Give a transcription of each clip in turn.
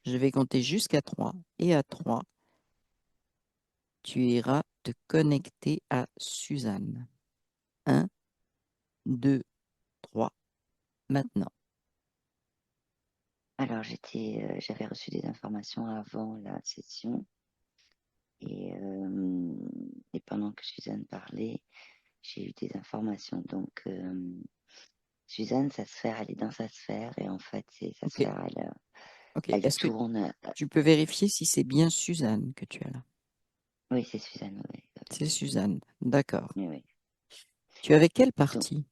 Je vais compter jusqu'à 3. Et à 3, tu iras te connecter à Suzanne. 1, 2, 3, maintenant. Alors, j'avais reçu des informations avant la session et, pendant que Suzanne parlait, j'ai eu des informations. Donc, Suzanne, sa sphère, elle est dans sa sphère et en fait, c'est sa Ok, sphère, ok. elle Est-ce que tourne. tu peux vérifier si c'est bien Suzanne que tu as là? Oui, c'est Suzanne, oui. C'est Suzanne, d'accord. Oui, oui. Tu es avec quelle Donc, partie?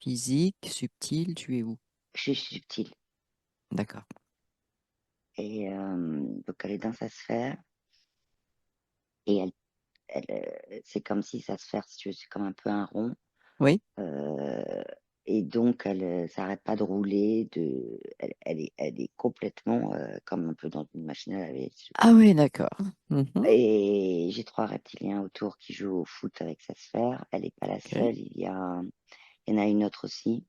Physique, subtile, tu es où? je suis subtile D'accord. et donc elle est dans sa sphère et c'est comme si sa sphère, si tu veux, c'est comme un peu un rond. Oui? Euh, et donc, elle ne s'arrête pas de rouler. Elle est complètement comme un peu dans une machine à laver. Ah oui, d'accord. Mhm. Et j'ai 3 reptiliens autour qui jouent au foot avec sa sphère. Elle n'est pas la Ok. seule. Il y en a une autre aussi,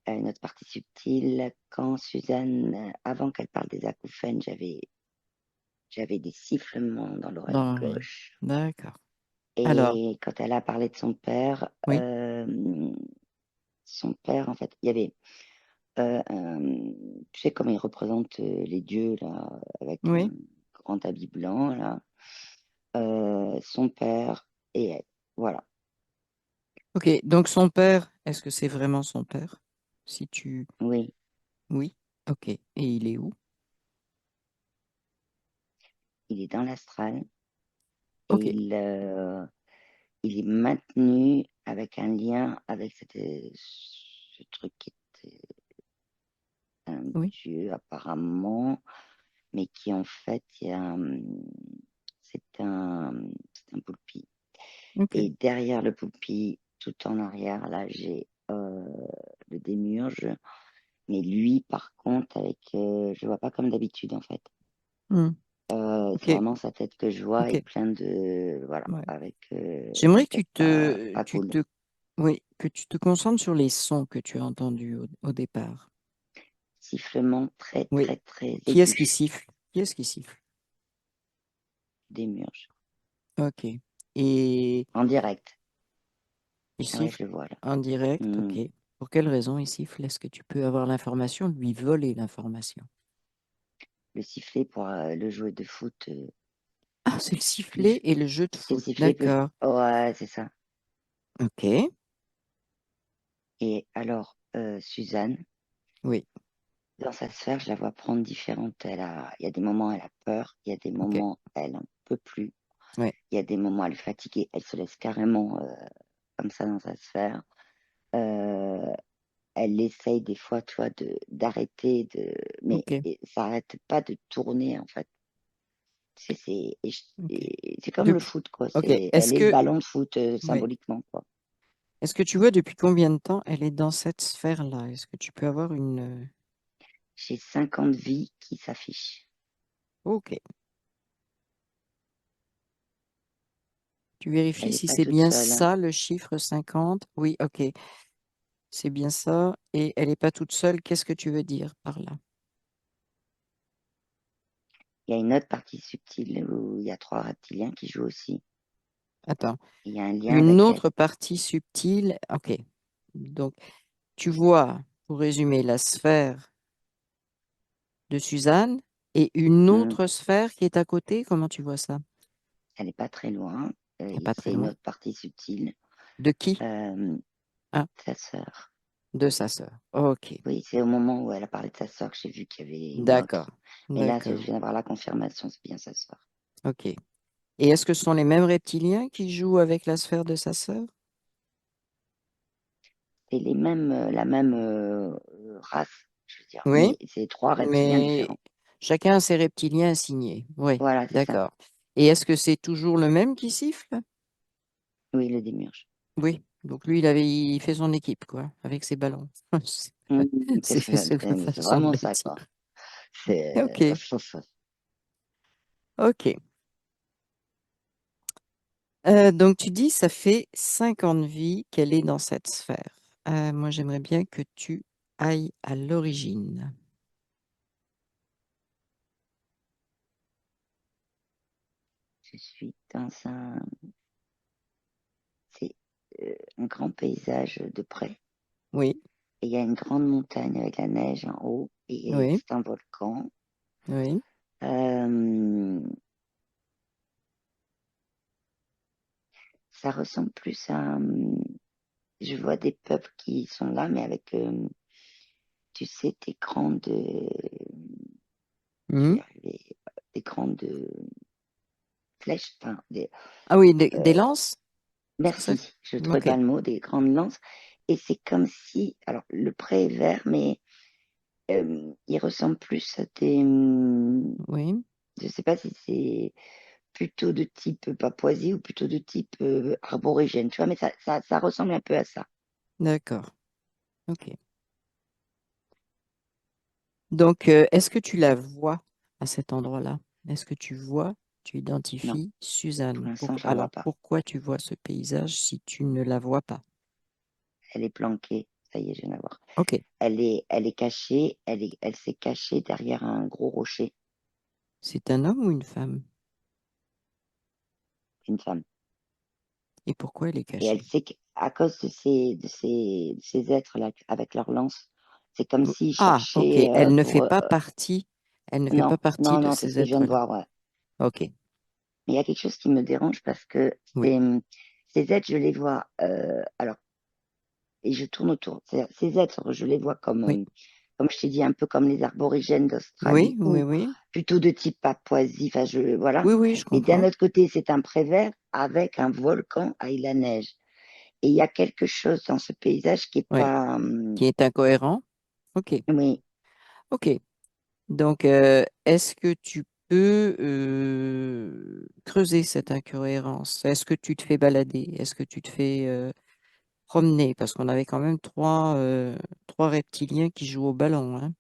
une autre partie subtile. Quand Suzanne, avant qu'elle parle des acouphènes, j'avais des sifflements dans l'oreille Dans l'oreille. gauche. D'accord. Alors, Et quand elle a parlé de oui, son père, en fait, il y avait tu sais comme ils représentent les dieux là, avec un oui. grand habit blanc là, son père et elle. Voilà. Ok, donc son père, est-ce que c'est vraiment son père? Si tu... Oui, Oui. Ok. Et il est où? il est dans l'astral et Ok. il est maintenu avec un lien avec ce truc qui était un Oui. dieu apparemment, mais qui en fait c'est un poulpi. Ok. Et derrière le poulpi, tout en arrière, là, j'ai le démiurge. Mais lui, par contre, je vois pas comme d'habitude, en fait. Hmm. C'est Ok. vraiment sa tête que je vois Ok. et plein de... Voilà, Ouais. avec J'aimerais une que tu tête pas, te, pas tu cool. te, oui, que tu te concentres sur les sons que tu as entendus au départ. Sifflement très, Oui. très, très Qui est-ce qui aigu. siffle? Qui est-ce qui siffle? Démiurge. Ok. Et En direct. il Ouais, siffle je le vois, là. en direct. Hmm. Ok. Pour quelle raison il siffle? Est-ce que tu peux avoir l'information, lui voler l'information? Le sifflet pour le jouet de foot. Ah, c'est le sifflet et le jeu de C'est le foot. sifflet plus... D'accord. Ouais, c'est ça. Ok. Et alors, Suzanne, Oui. dans sa sphère, je la vois prendre différentes. Il y a des moments, elle a peur. Il y a des Ok. moments, elle n'en peut plus. Oui. Il y a des moments, elle est fatiguée. Elle se laisse carrément comme ça dans sa sphère. Euh, Elle essaye des fois, tu vois, d'arrêter, mais Ok. ça n'arrête pas de tourner, en fait. Ok. C'est comme le Depuis. foot, quoi. Ok. Elle est le ballon de foot, Oui. symboliquement, quoi. Est-ce que tu vois depuis combien de temps elle est dans cette sphère-là? Est-ce que tu peux avoir une... J'ai 50 vies qui s'affichent. Ok. Tu vérifies Elle n'est si pas c'est toute bien seule, hein. ça le chiffre 50? Oui, ok. C'est bien ça. Et elle n'est pas toute seule. Qu'est-ce que tu veux dire par là? Il y a une autre partie subtile où il y a 3 reptiliens qui jouent aussi. Attends. Il y a un lien Une avec elle. autre partie subtile. Ok. Donc, tu vois, pour résumer, la sphère de Suzanne et une Hmm. autre sphère qui est à côté. Comment tu vois ça? Elle n'est pas très loin. Elle n'est pas très C'est une loin. autre partie subtile. De qui? Euh, Ah, Sa sœur. de sa sœur. Ok. Oui, c'est au moment où elle a parlé de sa sœur que j'ai vu qu'il y avait une D'accord. autre. Mais là, je D'accord. viens d'avoir la confirmation, c'est bien sa sœur. Ok. Et est-ce que ce sont les mêmes reptiliens qui jouent avec la sphère de sa sœur? C'est la même race, je veux dire. Oui, Mais c'est 3 reptiliens mais différents. chacun a ses reptiliens assignés. Oui, Voilà, c'est ça. d'accord. Et est-ce que c'est toujours le même qui siffle? Oui, le démiurge. Oui. Donc lui, il fait son équipe, quoi, avec ses ballons. Hum, C'est la c'est façon de vraiment le ça, dire. quoi. C'est Ok, ok. Donc tu dis, ça fait 50 vies qu'elle est dans cette sphère. Moi, j'aimerais bien que tu ailles à l'origine. je suis dans c'est un grand paysage de près. Oui, Et il y a une grande montagne avec la neige en haut. Et oui, c'est un volcan. oui. Euh, Ça ressemble plus à... je vois des peuples qui sont là, mais avec, tu sais, des grandes... je vais Mhm. y arriver, des grandes flèches. Enfin, Ah oui, des euh, lances, c'est ça? merci, je ne trouvais Ok, pas le mot, des grandes lances. Et c'est comme si... Alors, le pré est vert, mais il ressemble plus à des... oui, je ne sais pas si c'est plutôt de type Papouasie ou plutôt de type arborigène, tu vois, mais ça ressemble un peu à ça. d'accord. Ok. Donc, est-ce que tu la vois à cet endroit-là? Est-ce que tu vois, tu Non, identifies pour Suzanne? l'instant, je la vois Alors, pas. pourquoi tu vois ce paysage si tu ne la vois pas? Elle est planquée. Ça y est, je viens de la voir. Ok. Elle est cachée. Elle s'est cachée derrière un gros rocher. C'est un homme ou une femme? Une femme. Et pourquoi elle est Et elle cachée? sait qu'à cause de ces êtres-là, avec leurs lances, c'est comme s'ils Ah, ok. cherchaient Elle ne fait pour. pas partie. Elle ne fait Non, pas partie non, de non, c'est ce ces que je viens de êtres-là. voir, ouais. Ok. Mais il y a quelque chose qui me dérange parce que Oui. ces êtres, je les vois. Alors, et je tourne autour. Ces êtres, je les vois Oui. comme je t'ai dit, un peu comme les aborigènes Oui. d'Australie Oui. ou Oui. plutôt de type Papouasie. Enfin, voilà. Oui. Oui. Je Mais d'un comprends. autre côté, c'est un prévert avec un volcan avec la neige. Et il y a quelque chose dans ce paysage qui est Oui. pas. Qui est incohérent. Ok. Oui, Ok. Donc, est-ce que tu peux creuser cette incohérence? Est-ce que tu te fais balader? Est-ce que tu te fais promener? Parce qu'on avait quand même trois reptiliens qui jouent au ballon, hein.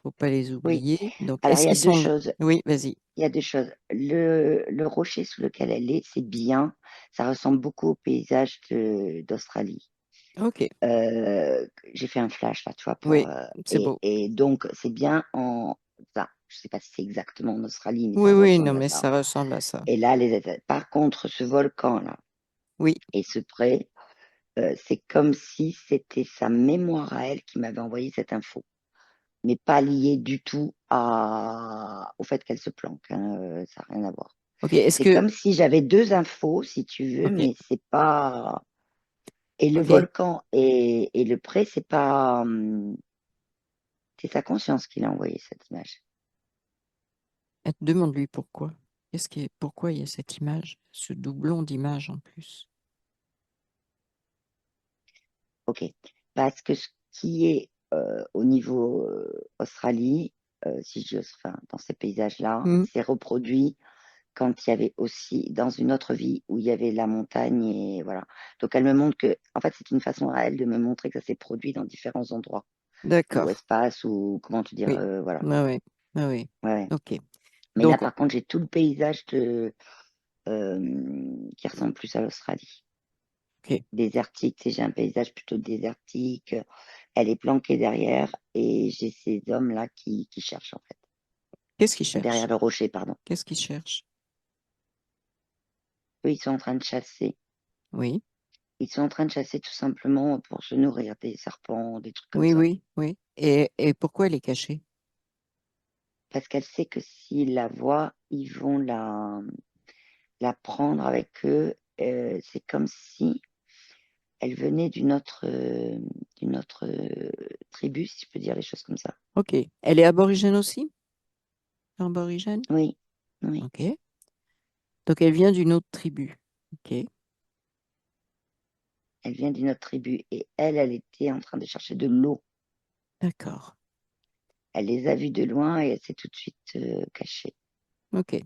Faut pas les oui. oublier. Donc, Alors, il est-ce y a qu'ils deux sont là? choses. Oui, vas-y. Il y a deux choses. Le rocher sous lequel elle est, c'est bien. Ça ressemble beaucoup au paysage d'Australie. Ok. J'ai fait un flash là, tu vois, Oui, c'est beau. et donc c'est bien en ça. Je sais pas si c'est exactement en Australie, mais Oui, ça oui, non, ressemble à mais ça. ça ressemble à ça. Et là, par contre, ce volcan là Oui, et ce pré, c'est comme si c'était sa mémoire à elle qui m'avait envoyé cette info, mais pas lié du tout au fait qu'elle se planque, hein, ça n'a rien à voir. ok. Est-ce C'est que, comme si j'avais deux infos, si tu veux, ok, mais c'est pas. Et le ok. volcan et le pré, c'est pas. C'est sa conscience qui l'a envoyé cette image. Demande-lui pourquoi. Pourquoi il y a cette image, ce doublon d'image en plus? Ok. Parce que ce qui est au niveau Australie, si je, enfin, dans ces paysages-là, Hmm, c'est reproduit quand il y avait aussi dans une autre vie où il y avait la montagne et voilà. Donc elle me montre que, en fait, c'est une façon à elle de me montrer que ça s'est produit dans différents endroits ou d'accord. espaces ou comment te dire, Oui. voilà. Ah oui. Ah oui. Ouais, ouais. Ok. Mais là, Donc, par contre, j'ai tout le paysage qui ressemble plus à l'Australie. ok. Désertique, tu sais, j'ai un paysage plutôt désertique. Elle est planquée derrière et j'ai ces hommes-là qui cherchent en fait. Qu'est-ce qu'il Derrière cherche? le rocher, pardon. Qu'est-ce qu'il cherche? Eux, ils sont en train de chasser. Oui. Ils sont en train de chasser tout simplement pour se nourrir des serpents, des trucs comme Oui, ça. oui, oui. Et pourquoi elle est cachée? Parce qu'elle sait que s'ils la voient, ils vont la prendre avec eux. C'est comme si elle venait d'une autre tribu, si je peux dire les choses comme ça. Ok. Elle est aborigène aussi? Aborigène? Oui, oui. Ok. Donc, elle vient d'une autre tribu. Ok. Elle vient d'une autre tribu et elle était en train de chercher de l'eau. D'accord. Elle les a vus de loin et elle s'est tout de suite cachée. Ok.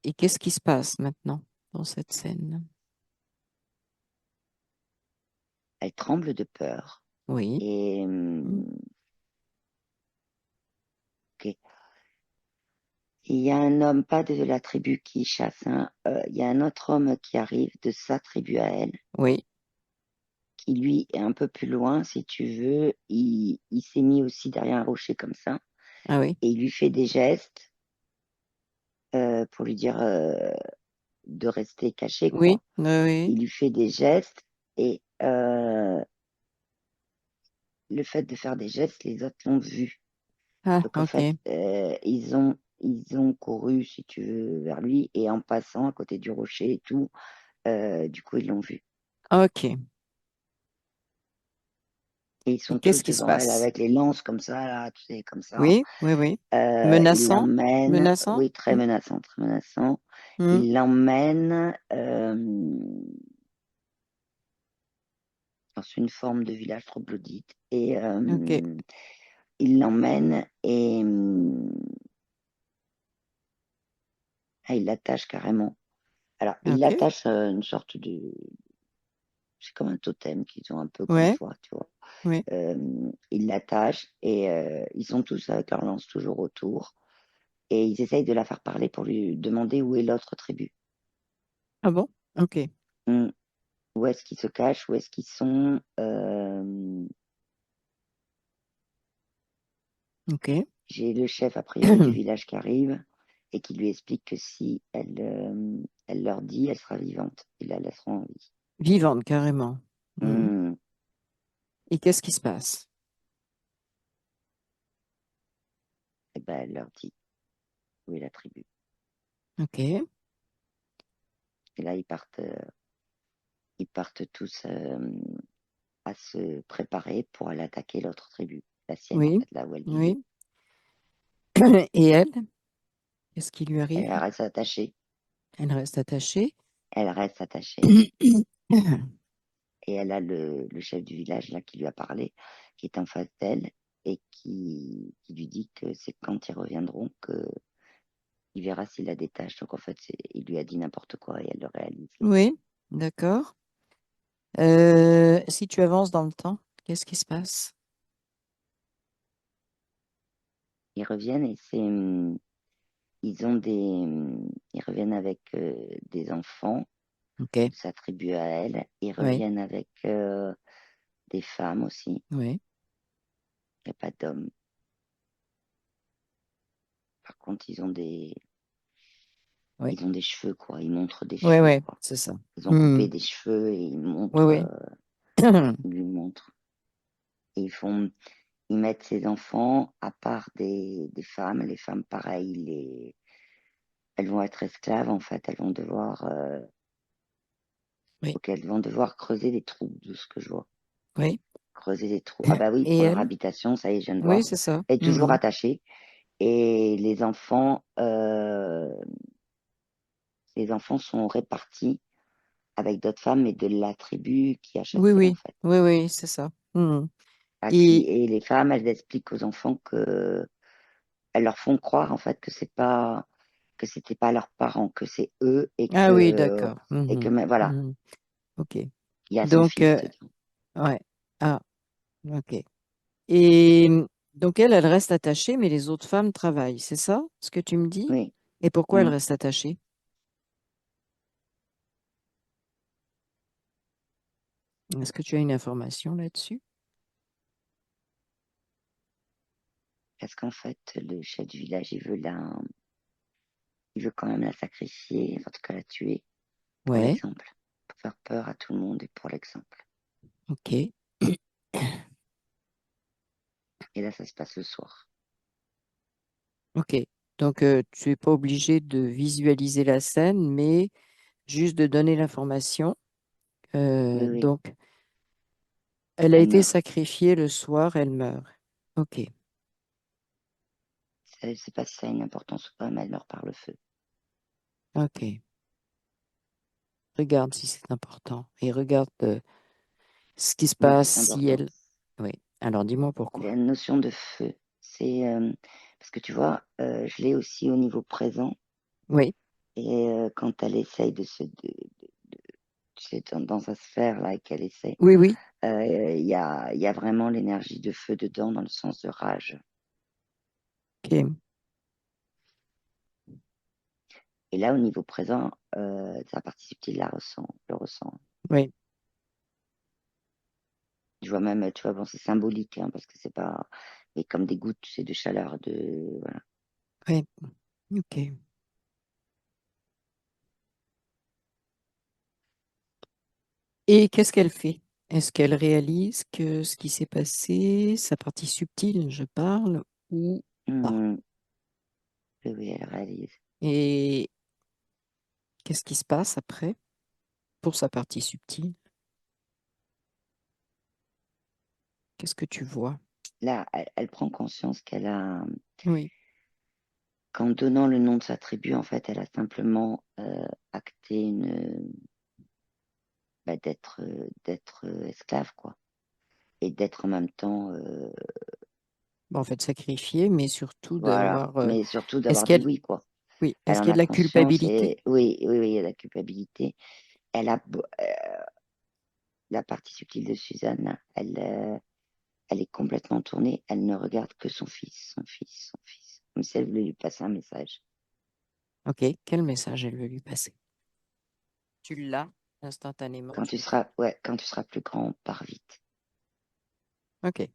Et qu'est-ce qui se passe maintenant dans cette scène? Elle tremble de peur. Oui. Et Mm. ok. Il y a un homme, pas de la tribu qui chasse, hein, il y a un autre homme qui arrive de sa tribu à elle, Oui. qui lui est un peu plus loin, si tu veux. Il s'est mis aussi derrière un rocher comme ça Ah oui. et il lui fait des gestes pour lui dire de rester caché, Oui, quoi. oui, oui. Il lui fait des gestes et le fait de faire des gestes, les autres l'ont vu. Ah, Donc en fait, ok. ils ont couru, si tu veux, vers lui et en passant à côté du rocher et tout, du coup, ils l'ont vu. Ok. Et ils Et sont qu'est-ce tous qui se devant elle passe? avec les lances comme ça, là, tu sais, comme ça. Oui, oui, oui. Il Menaçant? l'emmène, Menaçant? oui, très menaçant, très menaçant. Hmm, Il l'emmène dans une forme de village troglodyte et ok, il l'emmène et il l'attache carrément. Alors, il ok. l'attache à une sorte de, c'est comme un totem qu'ils ont un peu comme Ouais, foi, tu vois. oui. Il l'attache et ils sont tous avec leur lance toujours autour et ils essayent de la faire parler pour lui demander où est l'autre tribu. Ah bon? Ok, Hmm. Où est-ce qu'ils se cachent, où est-ce qu'ils sont. ok. J'ai le chef, a priori, du village qui arrive et qui lui explique que si elle leur dit, elle sera vivante. Ils la laisseront en vie. Vivante, carrément. Hmm. Hmm. Et qu'est-ce qui se passe? Et ben, elle leur dit où est la tribu. Ok, Et là, ils partent tous à se préparer pour aller attaquer l'autre tribu, la sienne, en oui, fait, là où elle vivait. oui. Et elle, qu'est-ce qui lui Elle arrive? reste attachée. Elle reste attachée. Elle reste attachée. Et elle a le chef du village là qui lui a parlé, qui est en face d'elle et qui lui dit que c'est quand ils reviendront qu'il verra s'il la détache. Donc en fait, il lui a dit n'importe quoi et elle le réalise là. Oui, d'accord. Si tu avances dans le temps, qu'est-ce qui se passe? Ils reviennent et ils reviennent avec des enfants Ok, de sa tribu à elle. Ils oui, reviennent avec des femmes aussi. oui, Il n'y a pas d'hommes. Par contre, oui, ils ont des cheveux quoi. Ils montrent des oui, cheveux oui, quoi. c'est ça. Ils ont Hmm, coupé des cheveux et oui, oui. ils lui montrent. Et ils mettent ces enfants à part des femmes. Les femmes, pareil, elles vont être esclaves, en fait. Oui, Donc elles vont devoir creuser des trous, de ce que je vois. oui. Creuser des trous. Ah bah oui, Et pour leur elle? habitation, ça y est, je viens de Oui, voir. c'est ça. Elle est toujours Mhm. attachée. Et les enfants sont répartis avec d'autres femmes, mais de la tribu qui a Oui, chassé, en oui, fait. oui, oui, c'est ça. Mhm. Et Et les femmes, elles expliquent aux enfants elles leur font croire, en fait, que c'était pas leurs parents, que c'est eux ah oui, d'accord. mais voilà, Mhm. Ok. il y a son Donc, fils dedans. ouais. Ah, ok. Et donc, elle reste attachée, mais les autres femmes travaillent. C'est ça ce que tu me dis? Oui. Et pourquoi elle Mm. reste attachée? Est-ce que tu as une information là-dessus? Parce qu'en fait, le chef du village, il veut quand même la sacrifier, en tout cas la tuer, pour Ouais. l'exemple, pour faire peur à tout le monde et pour l'exemple. Ok. Et là, ça se passe le soir. Ok. Donc, tu n'es pas obligé de visualiser la scène, mais juste de donner l'information. Oui, oui, Donc, elle a elle été meurt. sacrifiée le soir, elle meurt. Ok. Je ne sais pas si ça a une importance ou pas, mais elle meurt par le feu. Ok. Regarde si c'est important. Et regarde ce qui se Oui, passe c'est si important. elle... Oui. Alors, dis-moi La pourquoi. notion de feu, c'est parce que tu vois, je l'ai aussi au niveau présent. Oui. Et quand elle essaye tu sais, dans sa sphère là, et qu'elle essaie, Oui, oui. il y a vraiment l'énergie de feu dedans, dans le sens de rage. Ok. Et là, au niveau présent, sa partie subtile le ressent. Oui. Je vois même, tu vois, bon, c'est symbolique, hein, parce que c'est pas, mais comme des gouttes, tu sais, de chaleur, voilà. Oui. Ok. Et qu'est-ce qu'elle fait? Est-ce qu'elle réalise que ce qui s'est passé, sa partie subtile, je parle, ou pas? Hmm, oui, oui, elle réalise. Et qu'est-ce qui se passe après pour sa partie subtile? Qu'est-ce que tu vois? Là, elle prend conscience qu'elle a, Oui. qu'en donnant le nom de sa tribu, en fait, elle a simplement acté d'être esclave, quoi. Et d'être en même temps, Bon, en fait, sacrifier, mais surtout voilà. d'avoir. Mais surtout Est-ce d'avoir dit qu'elle, oui, quoi. oui, Elle est-ce en qu'il y a a de la conscience culpabilité? et oui, oui, oui, il y a la culpabilité. La partie subtile de Suzanne, elle est complètement tournée. Elle ne regarde que son fils, son fils, son fils. Comme si elle voulait lui passer un message. Ok, quel message elle veut lui passer? Tu l'as instantanément, Quand tu tu le sais. seras, ouais, quand tu seras plus grand, pars vite. Ok,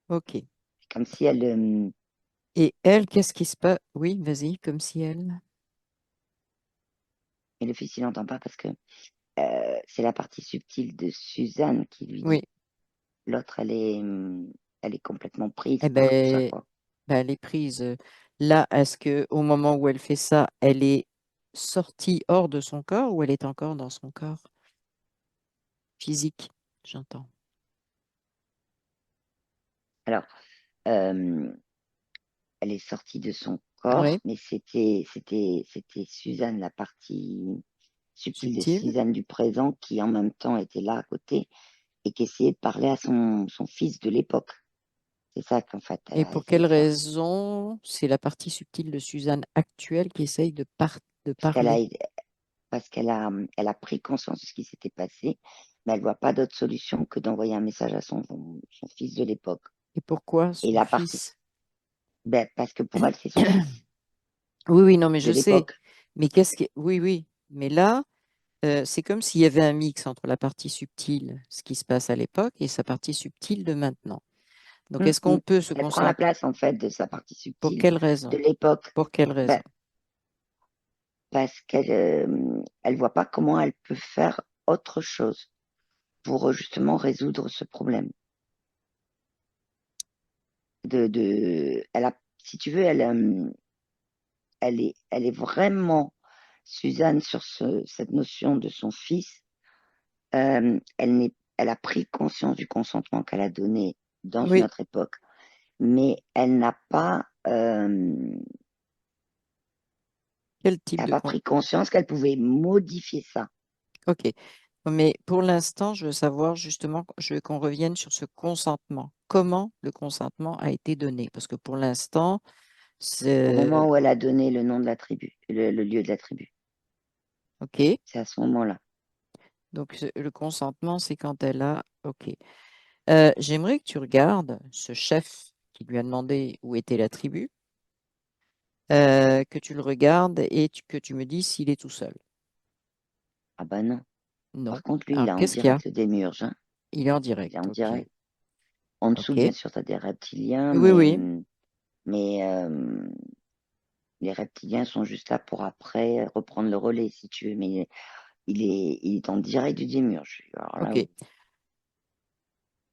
ok. Comme si elle, Et elle, qu'est-ce qui se passe? Oui, vas-y, comme si elle. mais le fils, il n'entend pas parce que c'est la partie subtile de Suzanne qui lui Oui, dit. L'autre, elle est complètement prise eh par tout ça, ben, quoi. ben, elle est prise. Là, est-ce que au moment où elle fait ça, elle est sortie hors de son corps ou elle est encore dans son corps physique, j'entends. Alors, euh, elle est sortie de son corps, Oui, mais c'était Suzanne, la partie subtile de subtile. Suzanne du présent, qui en même temps était là à côté et qui essayait de parler à son fils de l'époque. C'est ça qu'en fait, elle Et a pour essayé quelle de faire. raison c'est la partie subtile de Suzanne actuelle qui essaye de Parce qu'elle a, parler? elle a pris conscience de ce qui s'était passé, mais elle voit pas d'autre solution que d'envoyer un message à son fils de l'époque. Et pourquoi Et son la partie, fils? ben, parce que pour elle, c'est son fils Oui, oui, non, mais de je sais. l'époque. Mais qu'est-ce qui... Oui, oui. Mais là, c'est comme s'il y avait un mix entre la partie subtile, ce qui se passe à l'époque, et sa partie subtile de maintenant. Donc, est-ce qu'on Mm. peut se Elle prend la concentrer place, en fait, de sa partie pour subtile quelle de raison? l'époque. Pour quelle raison? Ben, parce qu'elle voit pas comment elle peut faire autre chose pour justement résoudre ce problème. Si tu veux, elle est vraiment Suzanne sur cette notion de son fils. Elle a pris conscience du consentement qu'elle a donné dans une Oui, autre époque, mais quel type elle a de... pas pris conscience qu'elle pouvait modifier ça. Ok. Mais pour l'instant, je veux savoir justement, je veux qu'on revienne sur ce consentement. Comment le consentement a été donné? Parce que pour l'instant, Au c'est... moment où elle a donné le nom de la tribu, le lieu de la tribu, OK. c'est à ce moment-là. Donc, le consentement, c'est quand elle a... OK. J'aimerais que tu regardes ce chef qui lui a demandé où était la tribu, que tu le regardes et que tu me dis s'il est tout seul. Ah bah non. Non. Par contre, lui, il Alors, est en qu'est-ce qu'il y a? direct des murges, hein. Il est en Il est direct. en OK. direct. En dessous, bien OK. sûr, tu as des reptiliens, Oui, mais, oui. mais les reptiliens sont juste là pour après reprendre le relais, si tu veux. Mais il est en direct du démiurge. Alors là, OK. je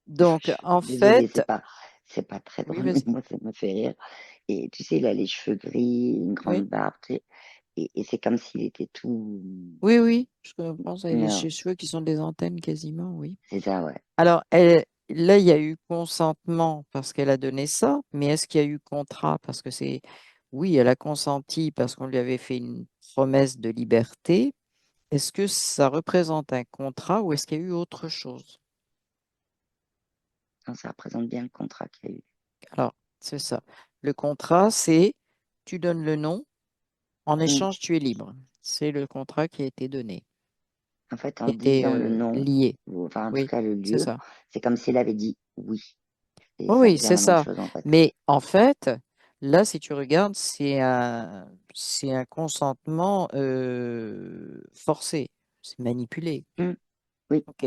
Donc, suis en désolée, fait, c'est pas très oui, drôle, mais vas-y. moi, ça me fait rire. Et tu sais, il a les cheveux gris, une Oui. grande barbe, tu sais, et c'est comme s'il était tout. Oui, oui. Je pense à les Non, cheveux qui sont des antennes quasiment, oui. c'est ça, ouais. Alors, là, il y a eu consentement parce qu'elle a donné ça, mais est-ce qu'il y a eu contrat? Parce que c'est, oui, elle a consenti parce qu'on lui avait fait une promesse de liberté. Est-ce que ça représente un contrat ou est-ce qu'il y a eu autre chose? Non, ça représente bien le contrat qu'il y a eu. Alors, c'est ça. Le contrat, c'est tu donnes le nom, en Mm. échange, tu es libre. C'est le contrat qui a été donné, En fait, qui en a été disant le nom, lié. ou enfin, en tout Oui, cas, le c'est lieu, ça. c'est comme s'il avait dit oui. Et Oui, ça oui, revient à c'est la même ça. chose, en fait. Mais en fait, là, si tu regardes, c'est un consentement forcé. C'est manipulé. Mm. Oui, OK.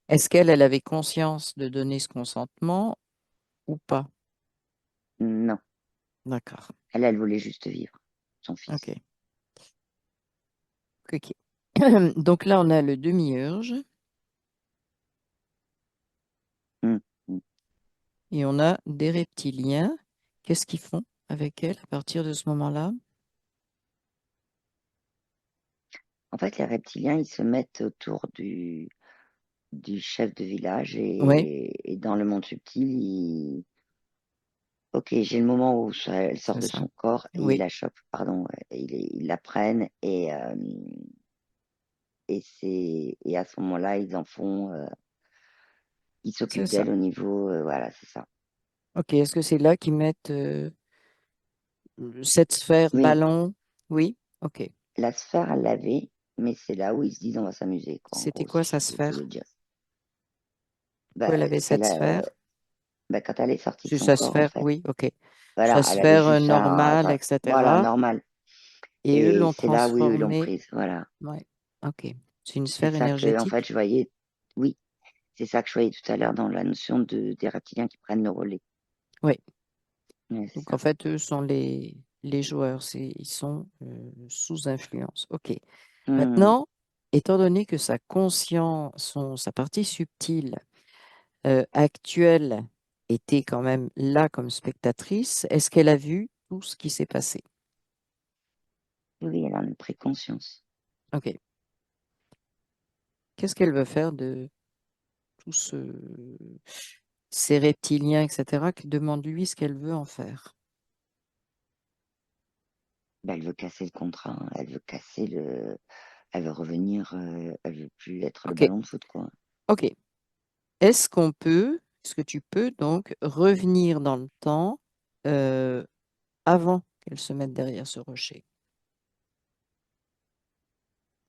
Est-ce qu'elle, elle avait conscience de donner ce consentement ou pas? non. D'accord. Elle voulait juste vivre son fils. OK. OK. Donc là, on a le demi-urge Mm, mm. et on a des reptiliens. Qu'est-ce qu'ils font avec elle à partir de ce moment-là? En fait, les reptiliens, ils se mettent autour du chef de village Oui, et dans le monde subtil, ok, j'ai le moment où elle sort c'est de ça. son corps et ils Oui, la chopent, pardon, ouais, et ils la prennent et à ce moment-là, ils en font, ils c'est s'occupent ça. d'elle au niveau, voilà, c'est ça. Ok, est-ce que c'est là qu'ils mettent cette sphère Oui, ballon? Oui, ok. la sphère à laver, mais c'est là où ils se disent on va s'amuser, quoi, en C'était gros, quoi si sa je peux te sphère? le dire. Pourquoi Bah, elle avait cette sphère? quand elle est sortie de C'est son sa corps, en sphère, fait, oui, ok. voilà, Sa elle avait sphère juste normale, voilà, etc. normal. Et eux Et l'ont c'est là où ils l'ont transformée. prise, voilà. Ouais, ok. C'est une C'est sphère ça que, en fait, énergétique? je voyais, oui, c'est ça que je voyais tout à l'heure dans la notion des reptiliens qui prennent le relais. Oui. Ouais, c'est Donc en ça. fait, eux sont les joueurs, ils sont sous influence. Ok. Hmm. Maintenant, étant donné que sa conscience, sa partie subtile actuelle était quand même là comme spectatrice, est-ce qu'elle a vu tout ce qui s'est passé? Oui, elle en a pris conscience. Ok. Qu'est-ce qu'elle veut faire de tous ces reptiliens, etc., qui demandent lui ce qu'elle veut en faire? Ben, elle veut casser le contrat, hein. Elle veut revenir, elle veut plus être le Ok. ballon de foot, quoi. Ok. Est-ce que tu peux donc revenir dans le temps euh, avant qu'elle se mette derrière ce rocher?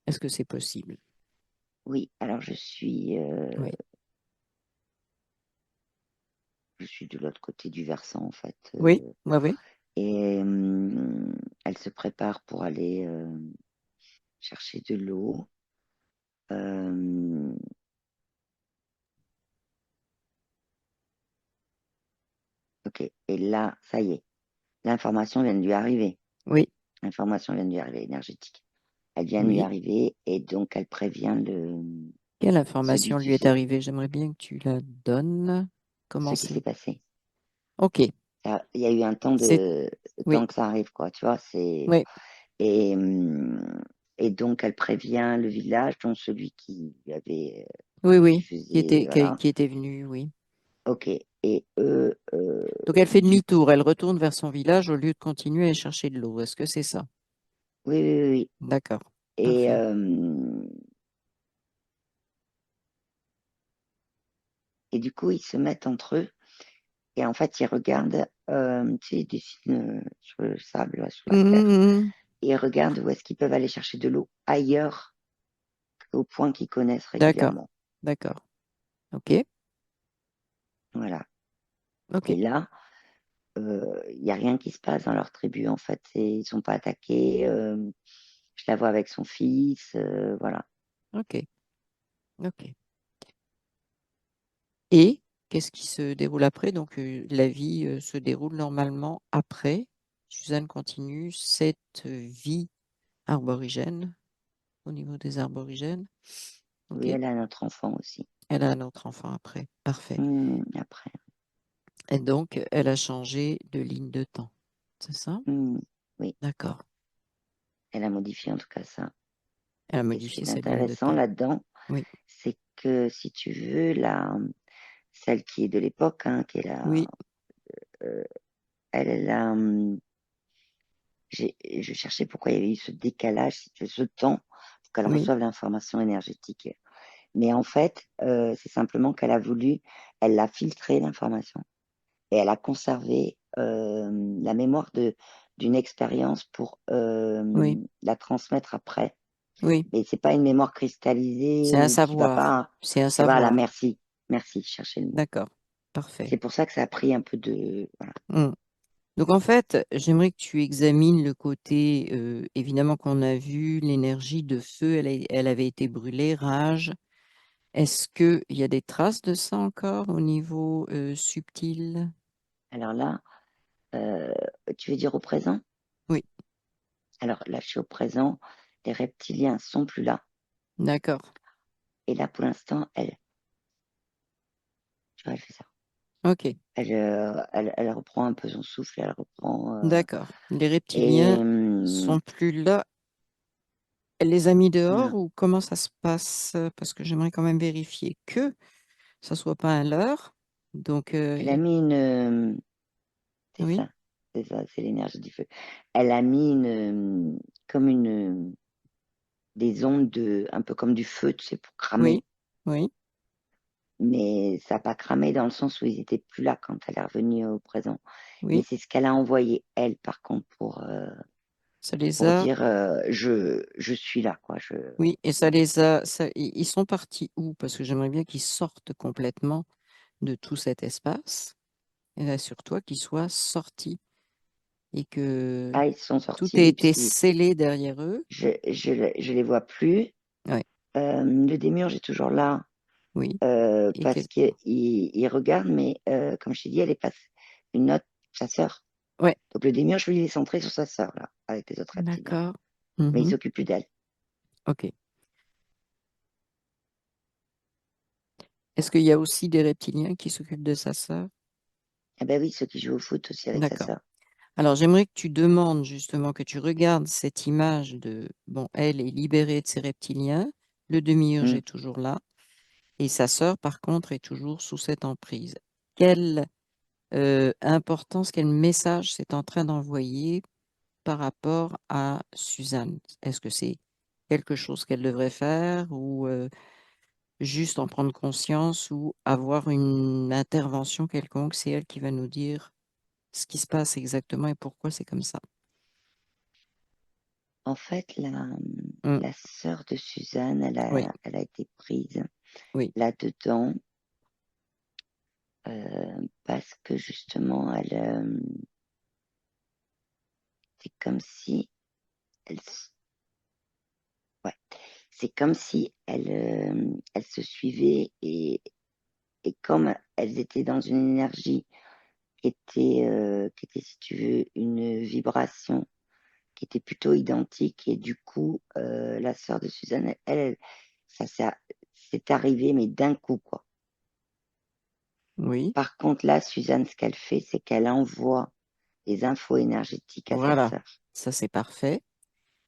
Est-ce que c'est possible? Oui, alors Oui. je suis de l'autre côté du versant, en fait. Oui, oui, oui. Et elle se prépare pour aller chercher de l'eau. Euh, ok, et là, ça y est, l'information vient de lui arriver. Oui, L'information vient de lui arriver, énergétique. Elle vient de lui oui. arriver et donc elle prévient Quelle celui information qui lui est fait arrivée? J'aimerais bien que tu la donnes. ce Comment qui s'est c'est? passé. Ok. Il y a eu un C'est oui, temps que ça arrive, quoi, tu vois, oui, et, hum, et donc elle prévient le village, dont celui qui avait, oui, qui oui. faisait, voilà, Qui était venu, oui. ok, et eux, Donc elle fait du, demi-tour, elle retourne vers son village au lieu de continuer à chercher de l'eau. Est-ce que c'est ça? oui, oui, oui, oui. D'accord. Et, Parfait. et du coup, ils se mettent entre eux, et en fait, ils regardent, tu sais, ils dessinent sur le sable, là, sur la terre, Mhm. et ils regardent où est-ce qu'ils peuvent aller chercher de l'eau ailleurs qu'au point qu'ils connaissent D'accord. régulièrement. D'accord. Ok. Voilà. Ok. Et là, il n'y a rien qui se passe dans leur tribu, en fait. Ils ne sont pas attaqués. Je la vois avec son fils. Voilà. Ok. Ok. Et qu'est-ce qui se déroule après? Donc, la vie se déroule normalement après. Suzanne continue cette vie arborigène au niveau des arborigènes. Oui, OK. elle a notre enfant aussi. Elle a un autre enfant après. Parfait. Après. Et donc, elle a changé de ligne de temps. C'est ça? Oui, D'accord. elle a modifié en tout cas ça. Elle a Et ce qui modifié est sa ligne de intéressant temps. là-dedans, Oui. c'est que si tu veux, celle qui est de l'époque, hein, qui est Oui. euh, elle a, je cherchais pourquoi il y avait eu ce décalage, si tu veux, ce temps pour qu'elle Oui. reçoive l'information énergétique. Mais en fait, c'est simplement qu'elle a voulu, elle a filtré l'information et elle a conservé la mémoire d'une expérience pour Oui. la transmettre après. Oui. Mais c'est pas une mémoire cristallisée C'est un ou qui va savoir. pas. C'est un Voilà, savoir. merci, merci, je cherchais le mot. D'accord. Parfait. C'est pour ça que ça a pris un peu de. Voilà. Hmm. Donc en fait, j'aimerais que tu examines le côté, évidemment qu'on a vu, l'énergie de feu, elle avait été brûlée, rage. Est-ce qu'il y a des traces de ça encore au niveau subtil? Alors là, euh, tu veux dire au présent? Oui, Alors là, je suis au présent. Les reptiliens sont plus là. D'accord. Et là, pour l'instant, tu vois, elle fait ça. Ok. Elle reprend un peu son souffle, elle reprend. D'accord. Les Et reptiliens sont plus là. Elle les a mis dehors ou comment ça se passe? Parce que j'aimerais quand même vérifier que ça soit pas un leurre. Donc, elle a mis une. oui, C'est ça, c'est l'énergie du feu. Elle a mis comme des ondes un peu comme du feu, tu sais, pour oui, cramer. oui, Mais ça n'a pas cramé dans le sens où ils étaient plus là quand elle est revenue au présent. Mais oui. c'est ce qu'elle a envoyé, elle, par contre, Ça les pour a, dire je suis là, quoi. oui, et ça les a, ils sont partis où? Parce que j'aimerais bien qu'ils sortent complètement de tout cet espace. Et assure-toi qu'ils soient sortis et que Ah, ils sont tout sortis, ait oui, été puisque scellé derrière eux. je les vois plus. Oui, Le démiurge est toujours là oui. Et parce quel... qu'il regarde, mais comme je t'ai dit, elle est pas une autre, sa sœur. Ouais, Donc le démiurge, lui, il est centré sur sa sœur, là, avec les autres reptiliens. d'accord. Mais il Mhm. s'occupe plus d'elle. Ok. Est-ce qu'il y a aussi des reptiliens qui s'occupent de sa sœur? Ah ben oui, ceux qui jouent au foot aussi avec sa D'accord. sœur. Alors, j'aimerais que tu demandes justement, que tu regardes cette image de, bon, elle est libérée de ses reptiliens, le demi-urge Hmm. est toujours là, et sa sœur, par contre, est toujours sous cette emprise. Quelle importance, quel message c'est en train d'envoyer par rapport à Suzanne? Est-ce que c'est quelque chose qu'elle devrait faire ou juste en prendre conscience ou avoir une intervention quelconque? C'est elle qui va nous dire ce qui se passe exactement et pourquoi c'est comme ça. En fait, Mm. la sœur de Suzanne, Oui, elle a été prise oui, là-dedans parce que justement, c'est comme si elle, ouais, c'est comme si elle se suivait et comme elles étaient dans une énergie qui était, si tu veux, une vibration qui était plutôt identique et du coup, la sœur de Suzanne, ça c'est arrivé mais d'un coup quoi. oui. Par contre là, Suzanne, ce qu'elle fait, c'est qu'elle envoie les infos énergétiques à sa Voilà, sœur. ça c'est parfait.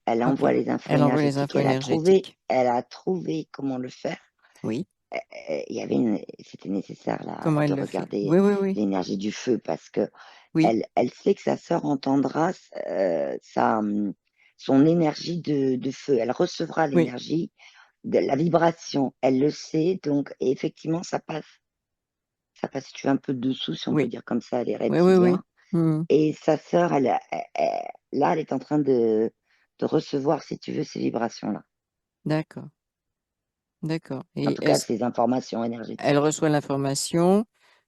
Elle Ok. envoie les infos Elle envoie les énergétiques. infos énergétiques. Elle a trouvé comment le faire. Oui. Il y avait c'était nécessaire là Comment de elle le fait? regarder Oui, oui, oui. l'énergie du feu parce que Oui, elle sait que sa sœur entendra son énergie de feu. Elle recevra oui, l'énergie de la vibration. Elle le sait donc et effectivement ça passe si tu veux un peu dessous si on peut oui, dire comme ça les oui, oui, oui. reptiliens. Hmm. Et sa sœur, là, elle est en train de recevoir, si tu veux, ces vibrations-là. D'accord, d'accord. En Et tout cas, est-ce ces informations elle énergétiques. reçoit l'information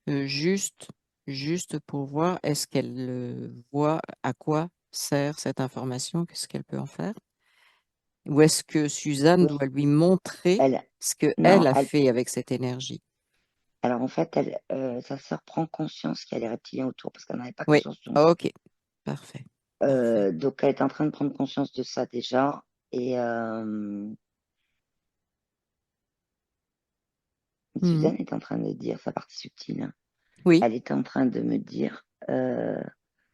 juste, juste pour voir est-ce qu'elle voit à quoi sert cette information, qu'est-ce qu'elle peut en faire? Ou est-ce que Suzanne Oui, doit lui montrer elle, ce qu'elle non, a fait avec cette énergie? alors en fait, sa sœur prend conscience qu'il y a les reptiliens autour parce qu'elle n'avait pas Oui, conscience du tout. ok, parfait, parfait. Donc, elle est en train de prendre conscience de ça déjà. Et Mhm. Suzanne est en train de dire sa partie subtile, hein. Oui, Elle est en train de me dire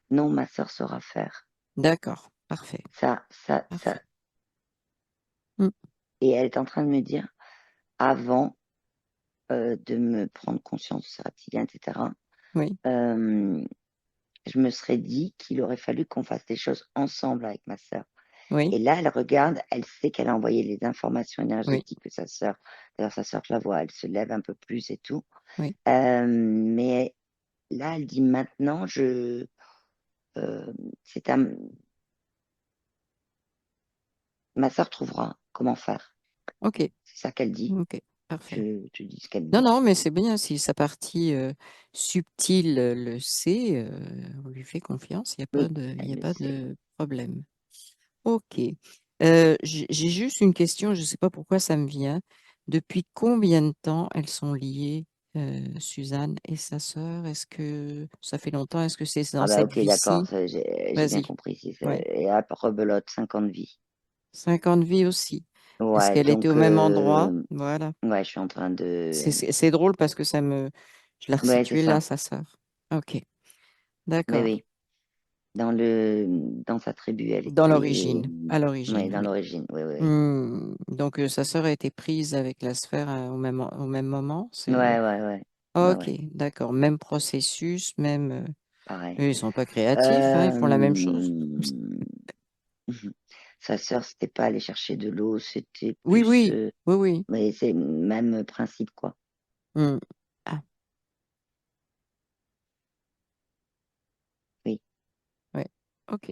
non, ma sœur saura faire d'accord, parfait, ça. parfait. Mm. Et elle est en train de me dire avant de me prendre conscience de ce reptilien, etc., Oui, euh, je me serais dit qu'il aurait fallu qu'on fasse des choses ensemble avec ma sœur. oui, Et là, elle regarde, elle sait qu'elle a envoyé les informations oui, énergétiques que sa sœur, d'ailleurs sa sœur, je la vois, elle se lève un peu plus et tout. oui. Mais là, elle dit maintenant, euh, c'est à, ma sœur trouvera comment faire. Ok, C'est ça qu'elle dit. ok, parfait. Je dis ce qu'elle Non, dit. non, mais c'est bien si sa partie subtile le sait, on lui fait confiance, il n'y a pas Oui, de, il y elle a le pas sait. de problème. Ok. J'ai juste une question, je ne sais pas pourquoi ça me vient. Depuis combien de temps elles sont liées, Suzanne et sa sœur? Est-ce que ça fait longtemps? Est-ce que c'est dans Ah bah cette ok, d'accord, vie-ci? j'ai bien Vas-y. compris. Ouais. Et hop, rebelote, 50 vies. 50 vies aussi. Est-ce Ouais, qu'elle était donc, au même endroit? Voilà. ouais, je suis en train de. C'est drôle parce que ça me... Je l'ai Ouais, c'est resitué là, ça. sa sœur. Ok, Mais d'accord. oui, dans sa tribu, elle Dans était. l'origine. À Ouais, l'origine, dans oui. l'origine, oui, oui, oui. Donc, sa sœur a été prise avec la sphère au même moment. Ouais, ouais, ouais. Ouais, Ok, ouais, d'accord. Même processus, même. pareil. Eux, ils sont pas créatifs, hein, ils font la même chose. Euh, Sa sœur, c'était pas aller chercher de l'eau, c'était Oui, plus. oui, oui, oui. Mais c'est le même principe, quoi. Hmm. Ah, Oui, ouais. Ok.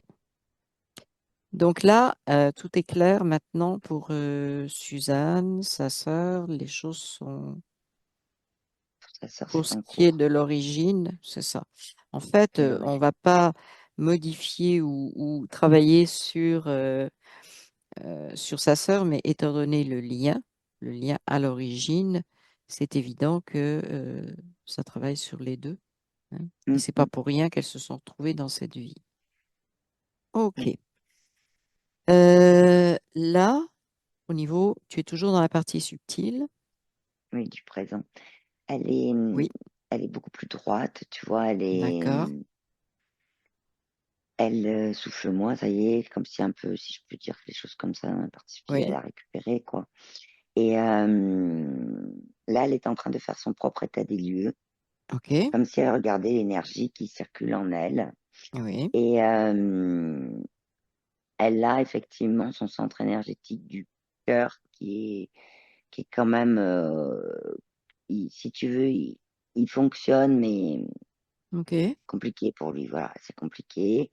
Donc là, tout est clair maintenant pour Suzanne, sa sœur. Les choses sont. pour sa sœur, Pour c'est ce en qui est cours, de l'origine, c'est ça. En fait, plus on loin. va pas modifier ou travailler sur sa sœur, mais étant donné le lien à l'origine, c'est évident que ça travaille sur les deux, hein. Et Mm, c'est pas mm, pour rien qu'elles se sont retrouvées dans cette vie. Ok. oui, Là, au niveau, tu es toujours dans la partie subtile. oui, du présent. Elle est, Oui, elle est beaucoup plus droite, tu vois. d'accord. Elle souffle moins, ça y est, comme si un peu, si je peux dire les choses comme ça, dans la partie subtile, elle Oui, a récupéré, quoi. Et là, elle est en train de faire son propre état des lieux, ok. comme si elle regardait l'énergie qui circule en elle. Oui, Et elle a effectivement son centre énergétique du cœur qui est quand même, si tu veux, il fonctionne, mais ok. compliqué pour lui. Voilà, c'est compliqué.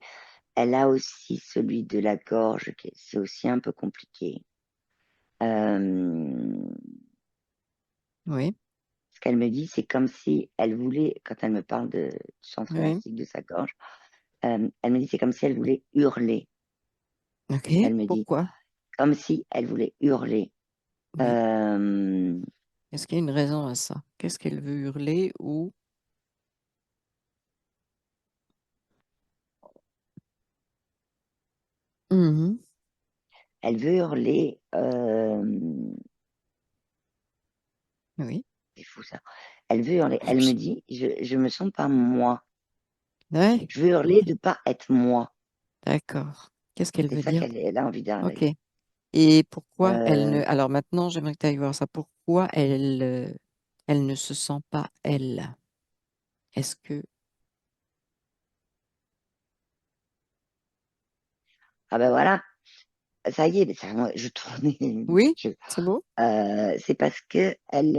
Elle a aussi celui de la gorge, c'est aussi un peu compliqué. Euh, Oui, Ce qu'elle me dit, c'est comme si elle voulait, quand elle me parle du centre oui. énergétique de sa gorge, elle me dit c'est comme si elle voulait hurler. Ok. Elle me dit Pourquoi? comme si elle voulait hurler. Oui. Euh, Est-ce qu'il y a une raison à ça? Qu'est-ce qu'elle veut hurler ou... Mhm. Elle veut hurler. Oui. C'est fou ça. Elle veut hurler. Elle me dit, je me sens pas moi. Ouais. Je veux hurler Ok. de pas être moi. D'accord. Qu'est-ce qu'elle C'est veut ça dire? qu'elle a envie Ok. d'arriver. Et pourquoi elle Euh, ne... Alors maintenant, j'aimerais que tu ailles voir ça. Pourquoi elle ne se sent pas elle? Est-ce que... ah ben voilà, ça y est, mais ça, moi, je tournais. Oui? je- C'est beau? c'est parce que elle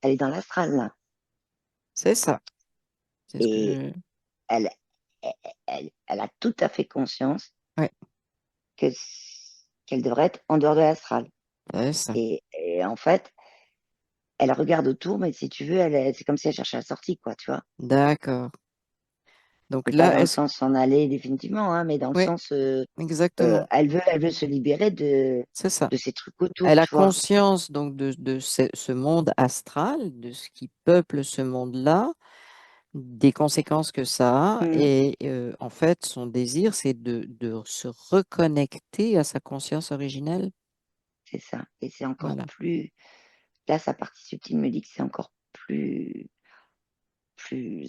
est dans l'astral là. C'est ça. C'est ce que Et je... elle, elle a tout à fait conscience Ouais. que qu'elle devrait être en dehors de l'astral. C'est ça. Et en fait, elle regarde autour, mais si tu veux, c'est comme si elle cherchait la sortie, quoi, tu vois. D'accord. Donc Mais pas là, dans le est-ce... sens s'en aller définitivement, hein, mais dans le Oui, sens, exactement. elle veut se libérer C'est ça. de ces trucs autour, Elle a tu vois. conscience donc de ce monde astral, de ce qui peuple ce monde-là, des conséquences que ça a. Mm, Et en fait, son désir, c'est de se reconnecter à sa conscience originelle. c'est ça. Et c'est encore Voilà. plus, là, sa partie subtile me dit que c'est encore plus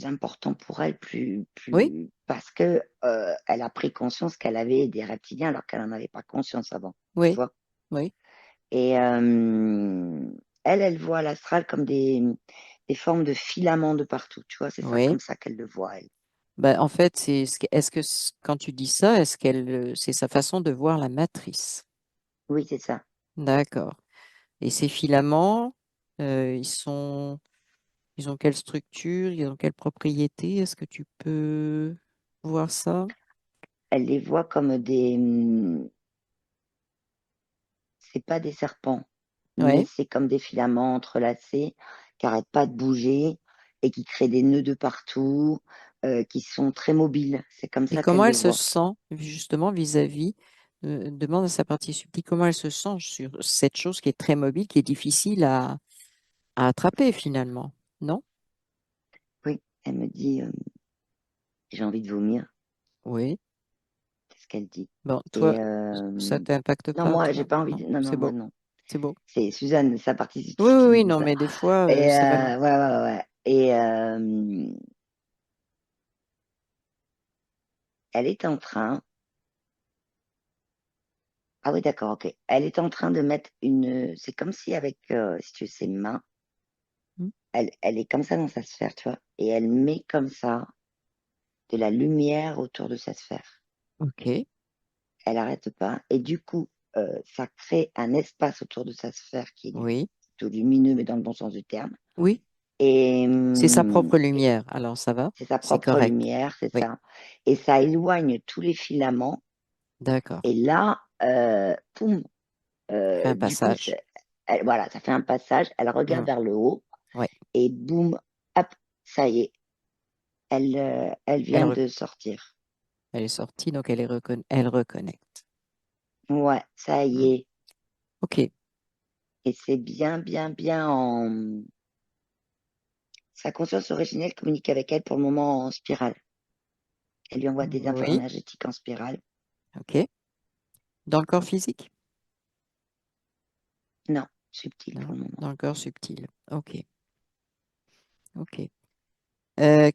important pour elle, Oui, parce que elle a pris conscience qu'elle avait des reptiliens alors qu'elle n'en avait pas conscience avant, tu oui, vois. oui, Et elle voit l'astral comme des formes de filaments de partout, tu vois. C'est ça, oui. comme ça qu'elle le voit, elle. Ben, en fait, est-ce que quand tu dis ça, est-ce qu'elle, c'est sa façon de voir la matrice? Oui, c'est ça. D'accord. Et ces filaments, ils ont quelle structure, ils ont quelle propriété? Est-ce que tu peux voir ça? Elle les voit comme c'est pas des serpents, mais Oui. c'est comme des filaments entrelacés qui n'arrêtent pas de bouger et qui créent des nœuds de partout, qui sont très mobiles. C'est comme Et ça qu'elle comment le elle se voit. sent justement vis-à-vis, demande à sa partie subtile, comment elle se sent sur cette chose qui est très mobile, qui est difficile à attraper finalement, non? Oui, elle me dit, j'ai envie de vomir. Oui. ce qu'elle dit. Bon, toi, Et ça t'impacte non, pas, moi, j'ai toi? pas envie Non, de. Non, non, c'est moi, beau, non. c'est beau. C'est Suzanne, sa partie Oui, oui, qui me oui, dit non, ça. mais des fois, Et ça va. ouais, ouais, ouais. Et elle est en train. Ah oui, d'accord, ok. Elle est en train de mettre une. C'est comme si avec, si tu veux, ses mains, Hmm. elle est comme ça dans sa sphère, tu vois. Et elle met comme ça de la lumière autour de sa sphère. Ok, Elle arrête pas. Et du coup, ça crée un espace autour de sa sphère qui est oui, plutôt lumineux, mais dans le bon sens du terme. oui, Et, c'est sa propre lumière, alors ça va, c'est sa c'est propre correct. lumière, c'est Oui, ça. Et ça éloigne tous les filaments. d'accord. Et là, poum, Fais un du coup, passage. voilà, ça fait un passage. Elle regarde Hmm. vers le haut Oui, et boum, hop, ça y est, elle elle, vient de sortir. elle est sortie, donc elle reconnecte. Ouais, ça Hmm. y est. Ok, Et c'est bien, bien, bien en. Sa conscience originelle communique avec elle pour le moment en spirale. Elle lui envoie des infos oui, énergétiques en spirale. ok. Dans le corps physique? Non, subtil Non, pour le moment. dans le corps subtil. Ok, ok.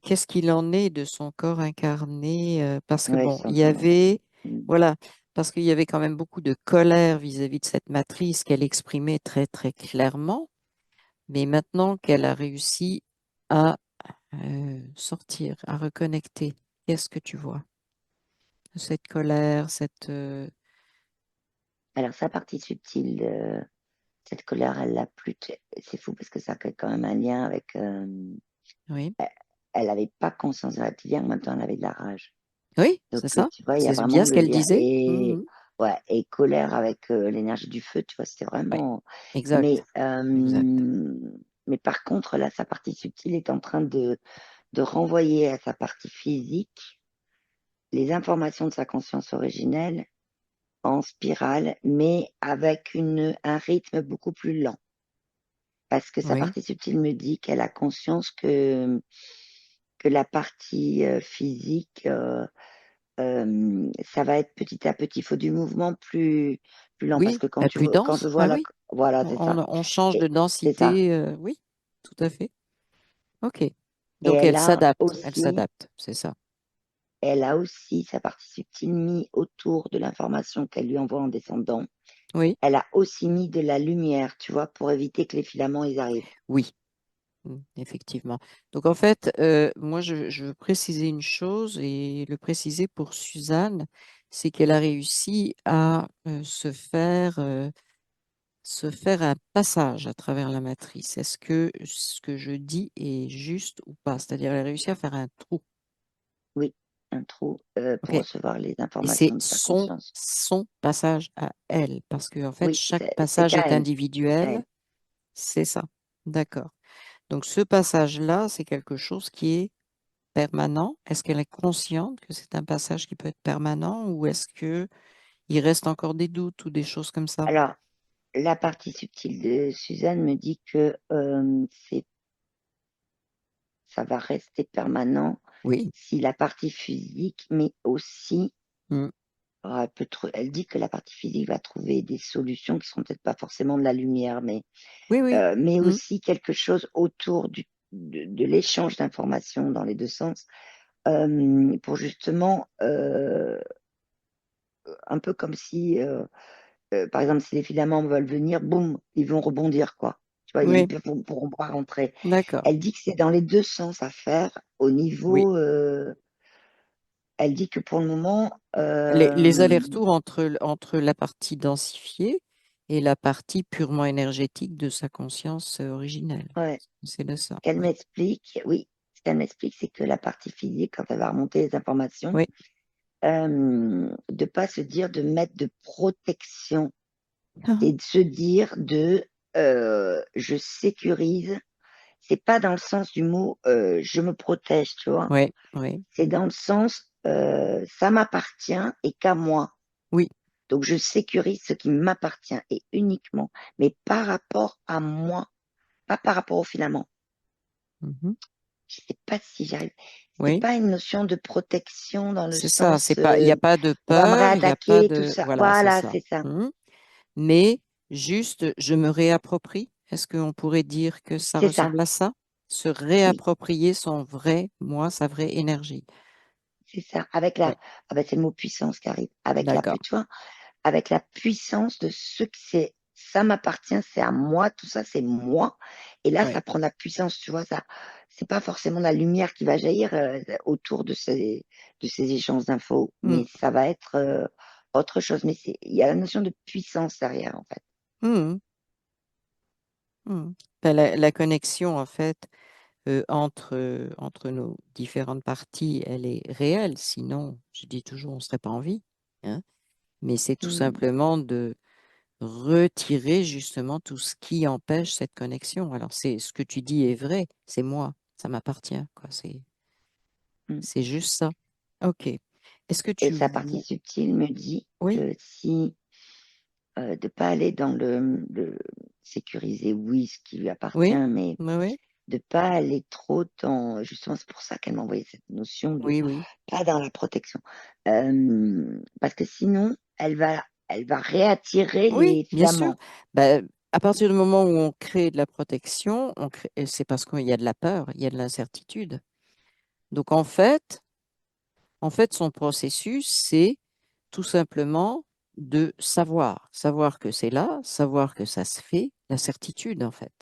Qu'est-ce qu'il en est de son corps incarné? Parce que Ouais, bon, sans il y son enfant. avait, Mm. voilà, parce qu'il y avait quand même beaucoup de colère vis-à-vis de cette matrice qu'elle exprimait très très clairement, mais maintenant qu'elle a réussi à sortir, à reconnecter, qu'est-ce que tu vois? Cette colère, Alors, sa partie subtile, cette colère, elle l'a plus. C'est fou parce que ça crée quand même un lien avec. oui, Elle n'avait pas conscience de la colère, en même temps, elle avait de la rage. oui, c'est Donc, ça. tu vois, il y a C'est vraiment bien ce le qu'elle lien. disait. Et, Mhm. ouais, et colère avec l'énergie du feu, tu vois, c'était Oui, vraiment. Mais, exact, exact. mais par contre, là, sa partie subtile est en train de renvoyer à sa partie physique les informations de sa conscience originelle en spirale, mais avec un rythme beaucoup plus lent. Parce que sa Oui, partie subtile me dit qu'elle a conscience que la partie physique, ça va être petit à petit. Il faut du mouvement plus lent. Parce oui, que plus quand je dense. vois Ah la. oui. Voilà, c'est On, ça. on change de Et c'est ça. densité, oui, tout à fait. OK. Et Donc elle s'adapte, c'est ça. elle a aussi sa partie subtile mis autour de l'information qu'elle lui envoie en descendant. Oui, Elle a aussi mis de la lumière, tu vois, pour éviter que les filaments ils arrivent. oui, effectivement. Donc en fait, moi je veux préciser une chose et le préciser pour Suzanne, c'est qu'elle a réussi à se faire un passage à travers la matrice. Est-ce que ce que je dis est juste ou pas? C'est-à-dire elle a réussi à faire un trou. Oui, un trou pour OK? recevoir les Et c'est informations de sa son, conscience. son passage à elle, parce que en fait, Oui, chaque c'est passage qu'à est elle. À individuel, elle. c'est ça. D'accord. Donc ce passage-là, c'est quelque chose qui est permanent. Est-ce qu'elle est consciente que c'est un passage qui peut être permanent ou est-ce que il reste encore des doutes ou des choses comme ça? Alors, la partie subtile de Suzanne me dit que ça va rester permanent Oui. si la partie physique, mais aussi, Mm. elle dit que la partie physique va trouver des solutions qui seront peut-être pas forcément de la lumière, Oui, oui. mais Mm. aussi quelque chose autour de l'échange d'informations dans les deux sens, pour justement, un peu comme si, par exemple, si les filaments veulent venir, boum, ils vont rebondir, quoi. Tu vois, Oui. ne pourront pas rentrer. D'accord. Elle dit que c'est dans les deux sens à faire au Oui. niveau. Elle dit que pour le moment, Les allers-retours entre la partie densifiée et la partie purement énergétique de sa conscience originelle. ouais, C'est de ça. qu'elle Oui. m'explique, oui, ce qu'elle m'explique, c'est que la partie physique, quand elle va remonter les informations, Oui. de pas se dire de mettre de protection Ah, et de se dire je sécurise. C'est pas dans le sens du mot je me protège, tu vois. oui. Oui. C'est dans le sens ça m'appartient et qu'à moi. Oui. Donc je sécurise ce qui m'appartient et uniquement, mais par rapport à moi, pas par rapport au filament. Mhm. Je sais pas si j'arrive. c'est Oui, pas une notion de protection dans le c'est ça. sens Il n'y a pas de on va me peur, il n'y a pas réattaquer, tout de... ça. Voilà, c'est Voilà, ça. c'est ça. Mhm. Mais juste, je me réapproprie. Est-ce qu'on pourrait dire que ça C'est ça. ressemble à ça? Se Oui, réapproprier son vrai moi, sa vraie énergie. c'est ça. Avec Oui, la, ah ben, c'est le mot puissance qui arrive. Avec la, tu d'accord. vois, avec la puissance de ce que c'est. Ça m'appartient, c'est à moi, tout ça, c'est moi. Et là, Oui. ça prend la puissance, tu vois, ça, c'est pas forcément la lumière qui va jaillir autour de ces échanges d'infos, Mm. mais ça va être autre chose. Mais il y a la notion de puissance derrière, en fait. Mm. Mm. Ben, la connexion, en fait, entre nos différentes parties, elle est réelle. Sinon, je dis toujours, on ne serait pas en vie. Hein. Mais c'est tout Mm, simplement de retirer justement tout ce qui empêche cette connexion. Alors, c'est ce que tu dis est vrai, c'est moi, ça m'appartient, quoi. mm. C'est juste ça. OK. Est-ce que Et tu sa partie vois... subtile me dit Oui, que si de pas aller dans le sécuriser, oui, ce qui lui appartient, oui, mais oui, oui, de pas aller trop dans, justement, c'est pour ça qu'elle m'a envoyé cette notion de oui, oui. pas dans la protection. Parce que sinon, elle va réattirer Oui, les bien sûr. flamants. Ben, à partir du moment où on crée de la protection, c'est parce qu'il y a de la peur, il y a de l'incertitude. Donc, en fait, son processus, c'est tout simplement de savoir que c'est là, savoir que ça se fait, la certitude, en fait,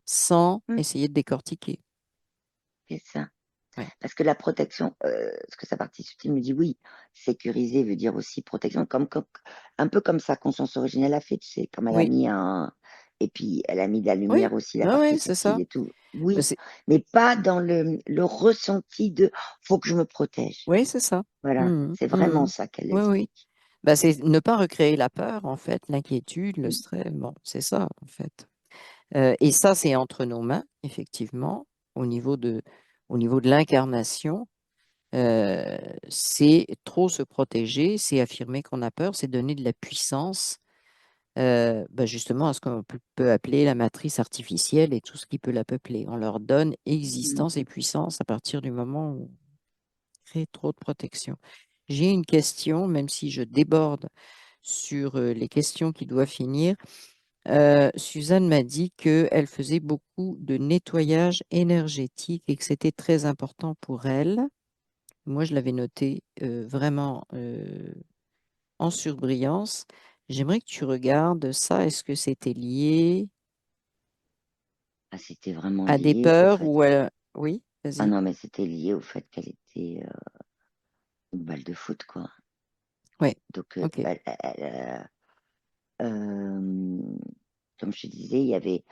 sans Hmm, essayer de décortiquer. c'est ça. Ouais. Parce que la protection, ce que sa partie subtile me dit, oui, sécuriser veut dire aussi protection, un peu comme sa conscience originelle a fait, tu sais, comme elle a Oui, mis et puis elle a mis de la oui, lumière aussi, la oui, partie oui, c'est subtile ça. et tout. Ben, Oui, mais pas dans le ressenti de faut que je me protège. oui, c'est ça. Voilà, Mhm, c'est vraiment mhm. ça qu'elle Oui, oui. explique. Ben, c'est ne pas recréer la peur, en fait, l'inquiétude, le Mm, stress. Bon, c'est ça, en fait. Et ça, c'est entre nos mains, effectivement, au niveau au niveau de l'incarnation. C'est trop se protéger, c'est affirmer qu'on a peur, c'est donner de la puissance, ben, justement, à ce qu'on peut appeler la matrice artificielle et tout ce qui peut la peupler. On leur donne mm. existence et puissance à partir du moment où on crée trop de protection. J'ai une question, même si je déborde sur les questions qui doivent finir. Suzanne m'a dit qu'elle faisait beaucoup de nettoyage énergétique et que c'était très important pour elle. Moi, je l'avais noté vraiment en surbrillance. J'aimerais que tu regardes ça. Est-ce que c'était lié Ah, c'était vraiment à des lié au peurs fait. ou Oui, Ah vas-y. non, mais c'était lié au fait qu'elle était une balle de foot, quoi. Oui, Donc, ok. euh, comme je te disais, il y avait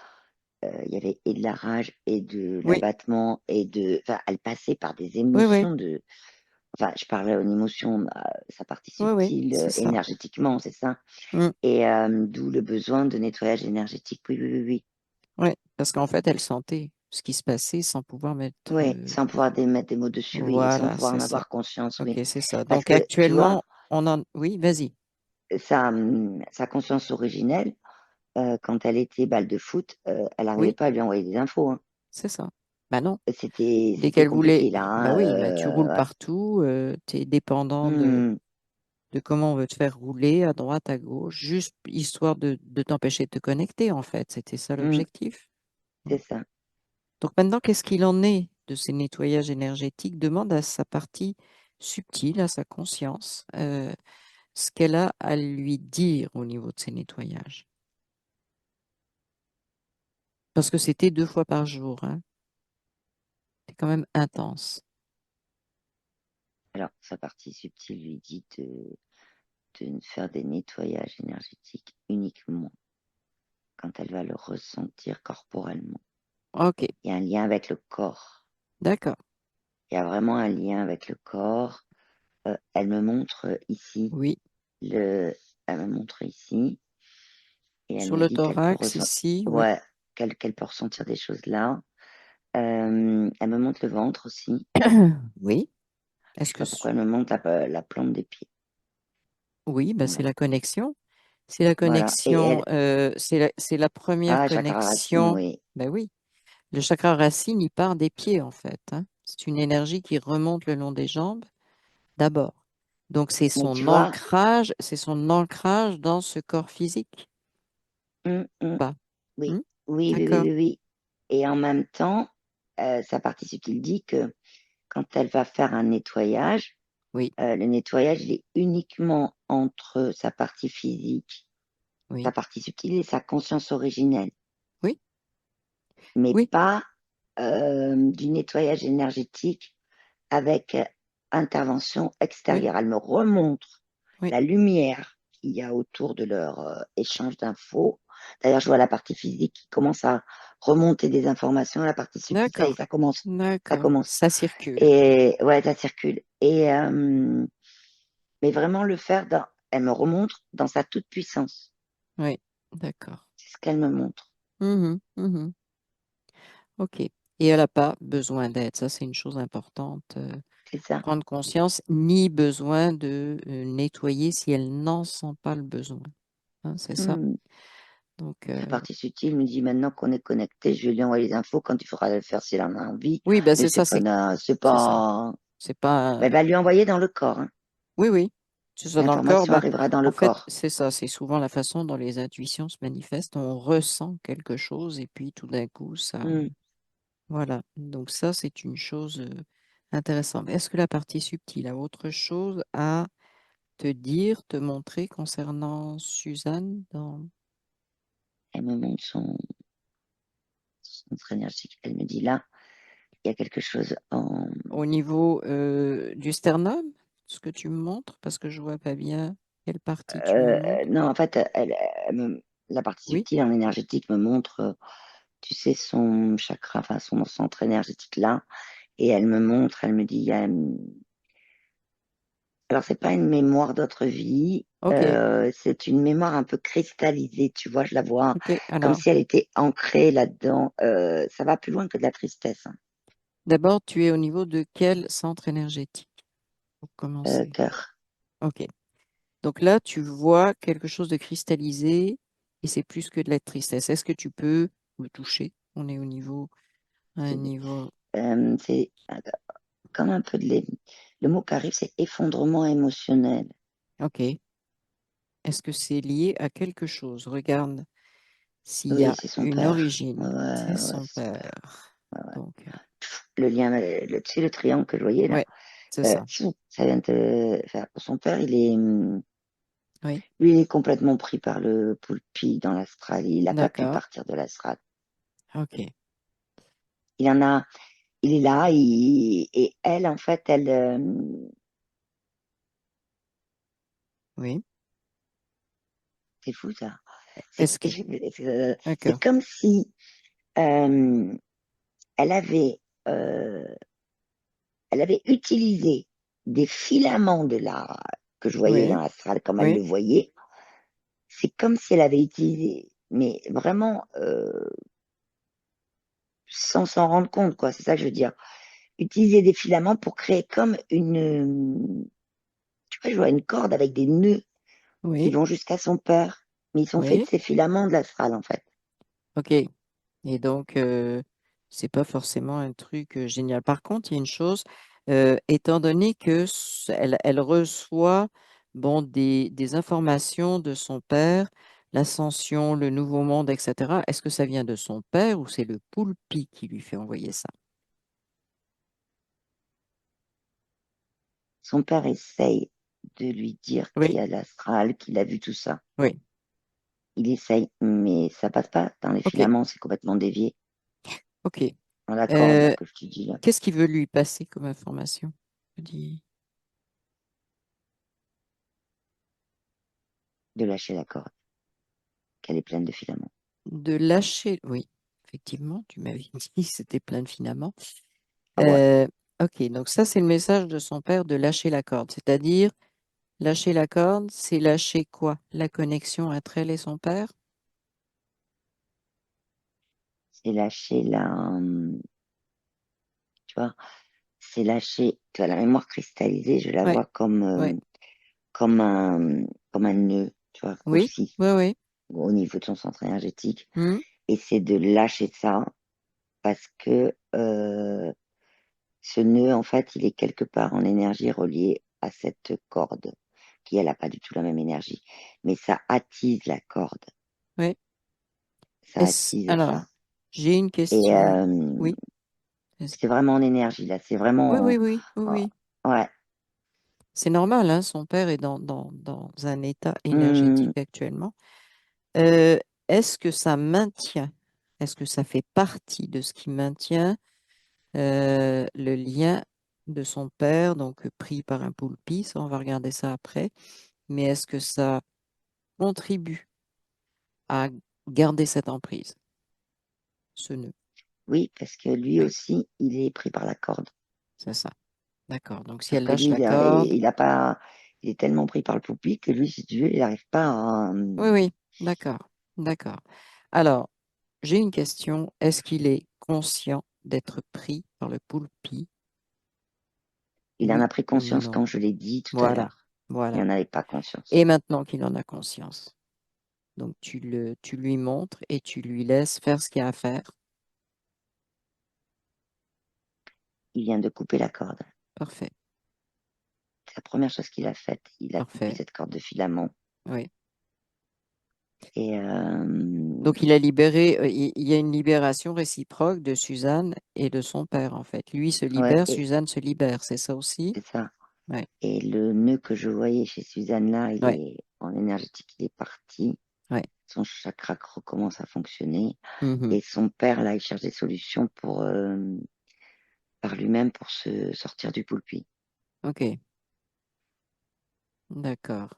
et de la rage et de Oui, l'abattement enfin, elle passait par des oui, oui, émotions enfin, je parlais en émotion, sa partie oui, oui, subtile, c'est ça. énergétiquement, c'est ça. Mm, Et d'où le besoin de nettoyage énergétique. Oui, oui, oui, oui. ouais, parce qu'en fait, elle sentait ce qui se passait sans pouvoir mettre. Oui, sans pouvoir mettre des mots dessus, oui, et sans Voilà, pouvoir c'est en ça. avoir conscience, Ok, oui. c'est ça. Parce Donc que, tu vois, actuellement, on en. Oui, vas-y. sa conscience originelle, quand elle était balle de foot, elle n'arrivait Oui, pas à lui envoyer des infos, hein. c'est ça. Bah non. Dès C'était qu'elle voulait, compliqué, là, bah hein, oui, bah tu roules ouais. partout, tu es dépendant Hmm, de comment on veut te faire rouler à droite, à gauche, juste histoire de t'empêcher de te connecter, en fait. C'était ça hmm, l'objectif. c'est ça. Donc maintenant, qu'est-ce qu'il en est de ces nettoyages énergétiques? Demande à sa partie subtile, à sa conscience, ce qu'elle a à lui dire au niveau de ces nettoyages. Parce que c'était 2 fois par jour, hein. C'est quand même intense. Alors, sa partie subtile lui dit de faire des nettoyages énergétiques uniquement quand elle va le ressentir corporellement. Ok, Il y a un lien avec le corps. d'accord. Il y a vraiment un lien avec le corps. Elle me montre ici, Oui. le, elle me montre ici, et elle Sur me le dit qu'elle peut thorax ici, oui. ouais, qu'elle peut ressentir des choses là. Elle me montre le ventre aussi. Oui. Je Est-ce sais que pas pourquoi elle me montre la plante des pieds. oui, bah, c'est Voilà. la connexion. C'est la Voilà. Et connexion, elle, c'est la première chakra racine, connexion. oui. Ben oui, le chakra racine, il part des pieds en fait, hein. C'est une énergie qui remonte le long des jambes d'abord. Donc Mais tu vois, c'est son ancrage dans ce corps physique. hum, hum, Pas. oui, Hmm. oui, oui, oui, D'accord. oui, oui. Et en même temps, sa partie subtile dit que quand elle va faire un nettoyage, Oui, le nettoyage il est uniquement entre sa partie physique, sa oui, partie subtile et sa conscience originelle, oui, mais oui, pas du nettoyage énergétique avec intervention oui, extérieure. Elle me remontre oui. la lumière qu'il y a autour de leur échange d'infos. D'ailleurs, je vois la partie physique qui commence à remonter des informations, la partie subtile, ça y est, D'accord. ça commence. Ça D'accord. commence. Ça circule. Et ouais, ça circule. Et mais vraiment le faire dans, elle me remontre dans sa toute puissance. Oui, d'accord. C'est ce qu'elle me montre. Mhm, mhm. OK. Et elle n'a pas besoin d'aide. Ça, c'est une chose importante. C'est ça. Prendre conscience, ni besoin de nettoyer si elle n'en sent pas le besoin. Hein, c'est ça. Hmm. Donc, Sa partie subtile me dit maintenant qu'on est connecté, je vais lui envoyer les infos quand il faudra le faire si elle en a envie. oui, ben Mais c'est ça, c'est c'est ça. pas, C'est pas. elle va lui envoyer dans le corps, hein. Oui, oui. C'est ça dans le corps. L'information Ben, arrivera dans en le fait, corps. c'est ça. C'est souvent la façon dont les intuitions se manifestent. On ressent quelque chose et puis tout d'un coup, ça. Hmm. Voilà. Donc, ça, c'est une chose intéressante. Est-ce que la partie subtile a autre chose à te dire, te montrer concernant Suzanne Elle me montre son centre énergique. Elle me dit là, il y a quelque chose en. au niveau du sternum, ce que tu me montres, parce que je vois pas bien quelle partie tu me montres. Non, en fait, la partie Oui, subtile en énergétique me montre, tu sais, son chakra, enfin son centre énergétique là. Et elle me montre, elle me dit, il y a, alors c'est pas une mémoire d'autre vie, ok, c'est une mémoire un peu cristallisée, tu vois, je la vois ok. comme Alors, si elle était ancrée là-dedans. Ça va plus loin que de la tristesse, hein. d'abord, tu es au niveau de quel centre énergétique pour commencer? Cœur. Ok. Donc là, tu vois quelque chose de cristallisé et c'est plus que de la tristesse. Est-ce que tu peux le toucher? On est au niveau, à un C'est niveau. comme un peu le mot qui arrive, c'est effondrement émotionnel. Ok. Est-ce que c'est lié à quelque chose? Regarde s'il y Oui, a c'est son une père. origine. Ouais, C'est ouais, ouais, son c'est son père. père. Ouais, ouais. Donc, Le lien, tu sais, le triangle que je voyais là, ouais, c'est ça. ça vient de faire. Son père, Oui, lui, il est complètement pris par le poulpi dans l'astral. Il n'a pas pu d'accord. partir de l'astral. Ok. Il en a, il est là, et elle, en fait, elle, Oui. c'est fou ça. C'est Est-ce que. c'est D'accord. comme si euh, elle avait, euh, elle avait utilisé des filaments que je voyais dans Oui, l'astral, comme elle le oui, voyait. C'est comme si elle avait utilisé, mais vraiment sans s'en rendre compte, quoi. C'est ça que je veux dire. Utiliser des filaments pour créer comme tu vois, je vois une corde avec des nœuds qui oui, vont jusqu'à son père. Mais ils sont faits de oui. ces filaments de l'astral, en fait. Ok. Et donc, c'est pas forcément un truc génial. Par contre, il y a une chose, étant donné que elle reçoit bon, des informations de son père, l'ascension, le nouveau monde, etc., est-ce que ça vient de son père ou c'est le poulpi qui lui fait envoyer ça? Son père essaye de lui dire qu'il Oui, y a l'astral, qu'il a vu tout ça. oui. Il essaye, mais ça passe pas dans les OK, filaments, c'est complètement dévié. OK. Dans la corde, là, Euh, que je te dis, là, qu'est-ce qu'il veut lui passer comme information? Je dis de lâcher la corde, qu'elle est pleine de filaments. de lâcher. Oui, effectivement, tu m'avais dit que c'était plein de filaments. Ah ouais, Euh, ok, donc ça, c'est le message de son père de lâcher la corde. C'est-à-dire, lâcher la corde, c'est lâcher quoi? La connexion entre elle et son père? c'est lâcher tu vois, c'est lâcher, tu vois, la mémoire cristallisée, je la Oui, vois oui, comme comme un nœud, tu vois, oui, grossi oui, oui. au niveau de son centre énergétique. Hmm, Et c'est de lâcher ça parce que Ce nœud, en fait, il est quelque part en énergie relié à cette corde, qui, elle n'a pas du tout la même énergie. Mais ça attise la corde, Oui. ça attise Alors, ça. j'ai une Et question. Oui. Est-ce- c'est vraiment en énergie, là. C'est Oui, oui, vraiment... oui, oui, oui. ouais. C'est normal, hein, son père est dans un état Hum, énergétique actuellement. Euh, est-ce que ça maintient, est-ce que ça fait partie de ce qui maintient le lien de son père, donc pris par un poulpi, ça on va regarder ça après, mais est-ce que ça contribue à garder cette emprise, ce nœud? oui, parce que lui Oui, aussi, il est pris par la corde. c'est ça. D'accord. Donc si Sauf elle que lâche lui, la corde, il a pas... Il est tellement pris par le poulpi que lui, si tu veux, il n'arrive pas à... oui, oui, d'accord, d'accord. Alors, j'ai une question. Est-ce qu'il est conscient d'être pris par le poulpi? Il en Oui a pris ou conscience non? quand je l'ai dit tout à Voilà, l'heure. Il voilà. n'en avait pas conscience. Et maintenant qu'il en a conscience, donc tu lui montres et tu lui laisses faire ce qu'il y a à faire. Il vient de couper la corde. Parfait, C'est la première chose qu'il a faite. Il a coupé parfait. cette corde de filament. Oui. Et Donc il a libéré, il y a une libération réciproque de Suzanne et de son père, en fait. Lui se ouais, libère, Suzanne se libère, c'est ça aussi? c'est ça. Oui, Et le nœud que je voyais chez Suzanne là, il oui, est en énergétique, il est parti. oui. Son chakra recommence à fonctionner. Mhm. Et son père, là, il cherche des solutions par lui-même pour se sortir du poulpi. OK, d'accord.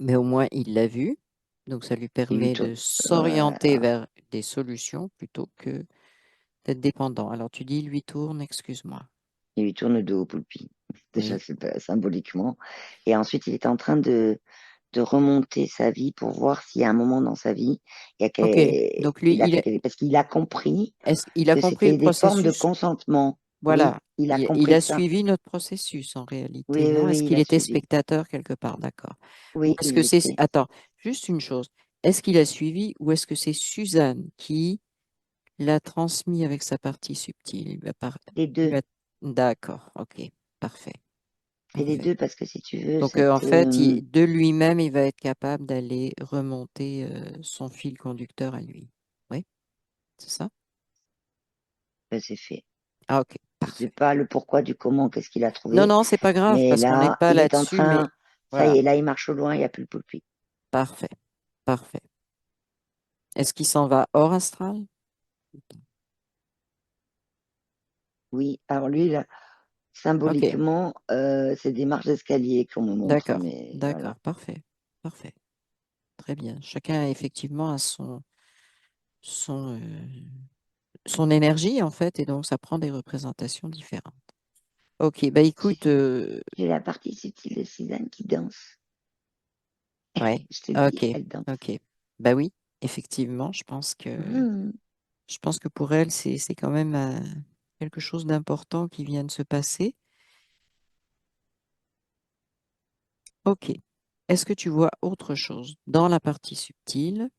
Mais au moins il l'a vu, donc ça lui Il lui permet tourne, de s'orienter vers des solutions plutôt que d'être dépendant. Alors tu dis, il lui tourne, excuse-moi. il lui tourne le dos au poulpi. Déjà, Oui. c'est symboliquement. Et ensuite, il est en train de remonter sa vie pour voir s'il y a un moment dans sa vie, OK, donc lui, il a fait parce qu'il a compris est-ce qu'il a que compris le c'était des formes de processus? consentement. Oui, Voilà, il a il compris a ça. suivi notre processus en réalité, Oui, oui, non? Est-ce oui, il qu'il a était suivi. spectateur quelque part? D'accord. Ou Oui, est-ce il que c'est... l'était. Attends, juste une chose. Est-ce qu'il a suivi ou est-ce que c'est Suzanne qui l'a transmis avec sa partie subtile? Les Il deux. lui a- D'accord, ok, parfait, C'est les parfait. deux parce que si tu veux, Donc en fait, de lui-même, il va être capable d'aller remonter son fil conducteur à lui. Oui, c'est ça? c'est fait. Ah ok, Je sais parfait. pas le pourquoi du comment, qu'est-ce qu'il a Non, trouvé, non, c'est pas grave mais parce qu'on n'est là, pas il est en là-dessus, mais train, ça y voilà, est, là, il marche au loin, il n'y a plus le poulpi. parfait, parfait. Est-ce qu'il s'en va hors astral? Oui, alors lui, là, Ok, symboliquement, c'est des marches d'escalier qu'on me montre, d'accord, mais voilà. d'accord, parfait, parfait. Très bien. Chacun effectivement a son, son énergie en fait, et donc ça prend des représentations différentes. Ok, bah écoute, J'ai la partie subtile de Suzanne qui danse. ouais, Je te dis, ok, elle danse. ok. Bah oui, effectivement, Mhm. je pense que pour elle, c'est quand même quelque chose d'important qui vient de se passer. Ok. Est-ce que tu vois autre chose dans la partie subtile?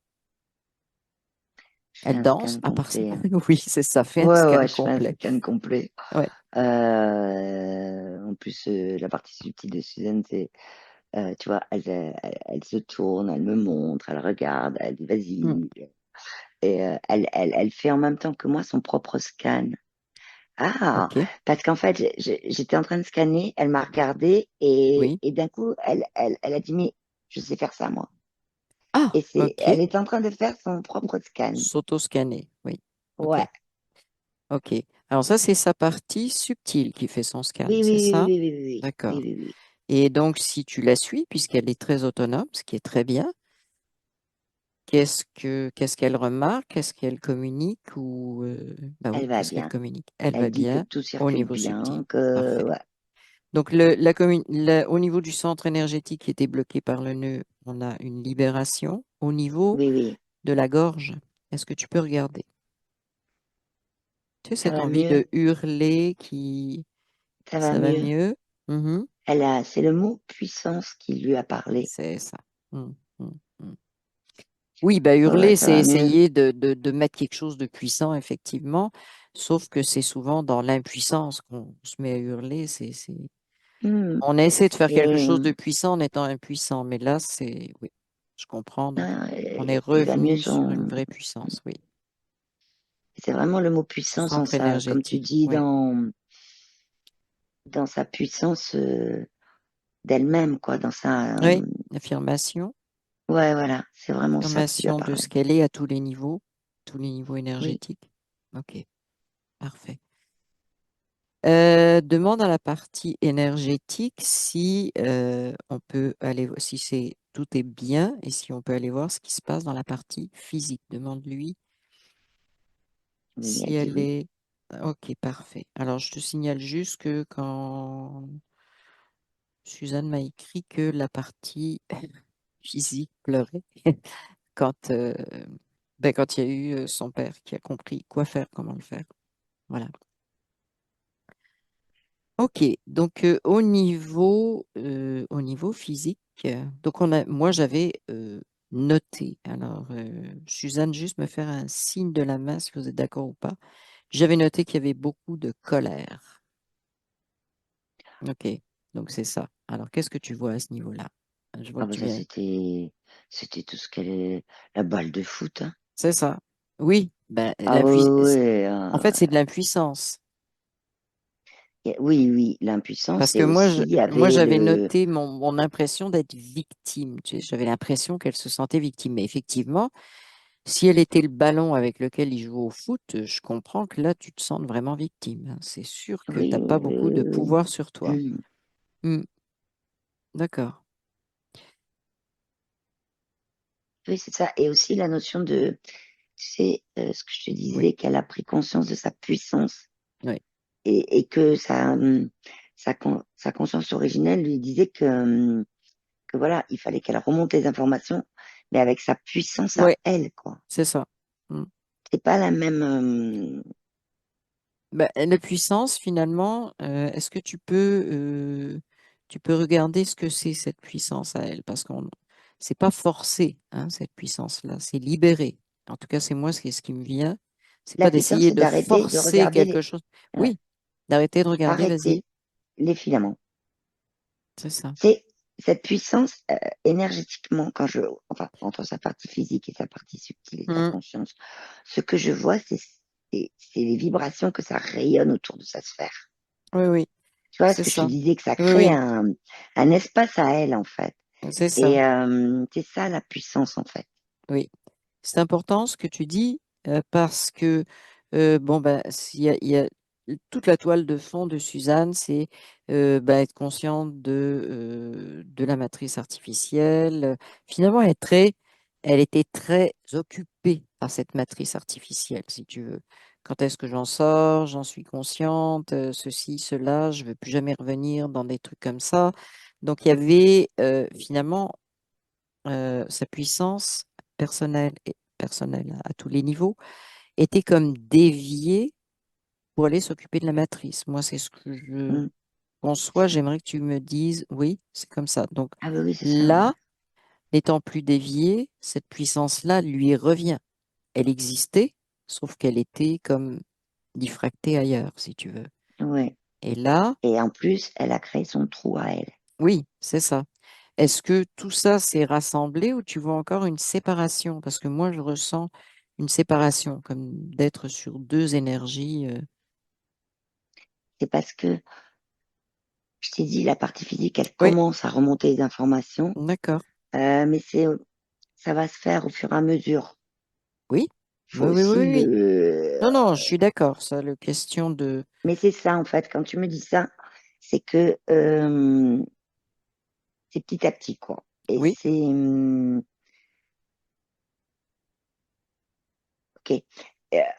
Je fais Elle un danse, scan à part ça. complet, hein. Oui, c'est ça, fait un Ouais, scan ouais, je fais un complet. scan complet. Ouais. En plus, la partie subtile de Suzanne, c'est, tu vois, elle se tourne, elle me montre, elle regarde, elle dit Mm. vas-y. Et elle fait en même temps que moi son propre scan. Ah, Ok. parce qu'en fait, j'étais en train de scanner, elle m'a regardé Oui. et d'un coup, elle a dit, mais je sais faire ça, moi. Ah, Et elle ok. est en train de faire son propre scan. S'auto-scanner. Oui. Ok. Ouais. Ok. Alors ça, c'est sa partie subtile qui fait son scan, Oui, c'est oui, oui, ça? oui, oui, oui, oui, D'accord. oui, oui, oui. Et donc, si tu la suis, puisqu'elle est très autonome, ce qui est très bien, qu'est-ce qu'elle remarque? Est-ce qu'elle communique ou bah oui, Elle va qu'est-ce qu'elle bien. communique? Elle va Elle dit que bien tout au circule niveau subtil. bien, que, Parfait. ouais. Donc, au niveau du centre énergétique qui était bloqué par le nœud, on a une libération. Au niveau Oui, oui, de la gorge, est-ce que tu peux regarder? Tu sais, ça cette va envie mieux, de hurler qui... ça va Ça va mieux. mieux? Mhm. C'est le mot puissance qui lui a parlé. C'est ça. Mm. Oui, bah, Ouais, ouais, hurler, ça c'est va mieux. essayer de mettre quelque chose de puissant, effectivement. Sauf que c'est souvent dans l'impuissance qu'on se met à hurler. Hmm. On essaie de faire quelque Et, chose de puissant en étant impuissant, mais là, oui, je comprends. Donc, on est il va mieux revenu sur une vraie puissance, oui. c'est vraiment le mot puissance en Centre ça, comme tu énergétique, dis, oui. dans sa puissance d'elle-même, quoi, dans sa, Oui, affirmation, ouais, voilà, c'est vraiment ça que tu as affirmation de parlé. ce qu'elle est à tous les niveaux Oui, énergétiques. Ok, parfait. Demande à la partie énergétique si on peut aller, si c'est tout est bien et si on peut aller voir ce qui se passe dans la partie physique. Demande-lui oui, si elle dit elle oui. est. Ok, parfait. Alors, je te signale juste que quand Suzanne m'a écrit que la partie physique pleurait quand, quand il y a eu son père qui a compris quoi faire, comment le faire. Voilà. Ok, donc au niveau physique, donc moi j'avais noté. Alors, Suzanne, juste me faire un signe de la main si vous êtes d'accord ou pas. J'avais noté qu'il y avait beaucoup de colère. Ok, donc c'est ça. Alors, qu'est-ce que tu vois à ce niveau-là? Je vois Ah que bah tu ça, viens. c'était tout ce qu'elle est, la balle de foot, hein. C'est ça. Oui, ben, Ah oui, oui, oui, en fait, c'est de l'impuissance. oui, oui, l'impuissance Parce que et aussi il y moi avait j'avais le, noté mon impression d'être victime. Tu sais, j'avais l'impression qu'elle se sentait victime. Mais effectivement, si elle était le ballon avec lequel il joue au foot, je comprends que là, tu te sens vraiment victime, hein. C'est sûr que tu oui, n'as pas beaucoup de pouvoir sur toi. oui. Hmm, d'accord. Oui, c'est ça. Et aussi la notion de, tu sais, ce que je te Oui, disais, qu'elle a pris conscience de sa puissance oui, et que sa conscience originelle lui disait que voilà, il fallait qu'elle remonte les informations, mais avec sa puissance à oui, elle, quoi. c'est ça. Hmm. C'est pas la même, Ben, la puissance, finalement, est-ce que tu peux regarder ce que c'est cette puissance à elle? Parce qu'on c'est pas forcé, hein, cette puissance-là, c'est libéré. En tout cas, c'est moi ce qui me vient. C'est la pas puissance, d'essayer c'est de d'arrêter de forcer regarder quelque chose. ouais, Oui, d'arrêter de regarder, vas-y. arrêter les filaments. C'est ça. C'est cette puissance énergétiquement, enfin, entre sa partie physique et sa partie subtile et sa Mhm. conscience, ce que je vois, c'est les vibrations que ça rayonne autour de sa sphère. Oui, oui, Tu vois, ce c'est que je te ça. disais, que ça Oui, crée oui, un espace à elle, en fait. c'est ça. Et c'est ça la puissance, en fait. Oui. C'est important ce que tu dis parce que bon ben il y a toute la toile de fond de Suzanne, c'est ben, être consciente de la matrice artificielle. Finalement, elle était très occupée par cette matrice artificielle, si tu veux. Quand est-ce que j'en sors? J'en suis consciente, ceci, cela, je veux plus jamais revenir dans des trucs comme ça. Donc il y avait finalement sa puissance personnelle à tous les niveaux, était comme déviée pour aller s'occuper de la matrice. Moi, c'est ce que je Mm. conçois. J'aimerais que tu me dises, oui, c'est comme ça. Donc Ah bah oui, c'est ça, ouais. là, n'étant plus déviée, cette puissance-là lui revient. Elle existait, sauf qu'elle était comme diffractée ailleurs, si tu veux. Ouais. Et là, Et en plus, elle a créé son trou à elle. oui, c'est ça. Est-ce que tout ça s'est rassemblé ou tu vois encore une séparation? Parce que moi, je ressens une séparation, comme d'être sur deux énergies. C'est parce que, je t'ai dit, la partie physique, elle Oui, commence à remonter les informations, d'accord. mais ça va se faire au fur et à mesure. Oui, Faut oui, oui, oui, aussi oui. Non, non, je suis d'accord. Ça, le question de. mais c'est ça, en fait, quand tu me dis ça, c'est que c'est petit à petit, quoi. Et Oui. ok.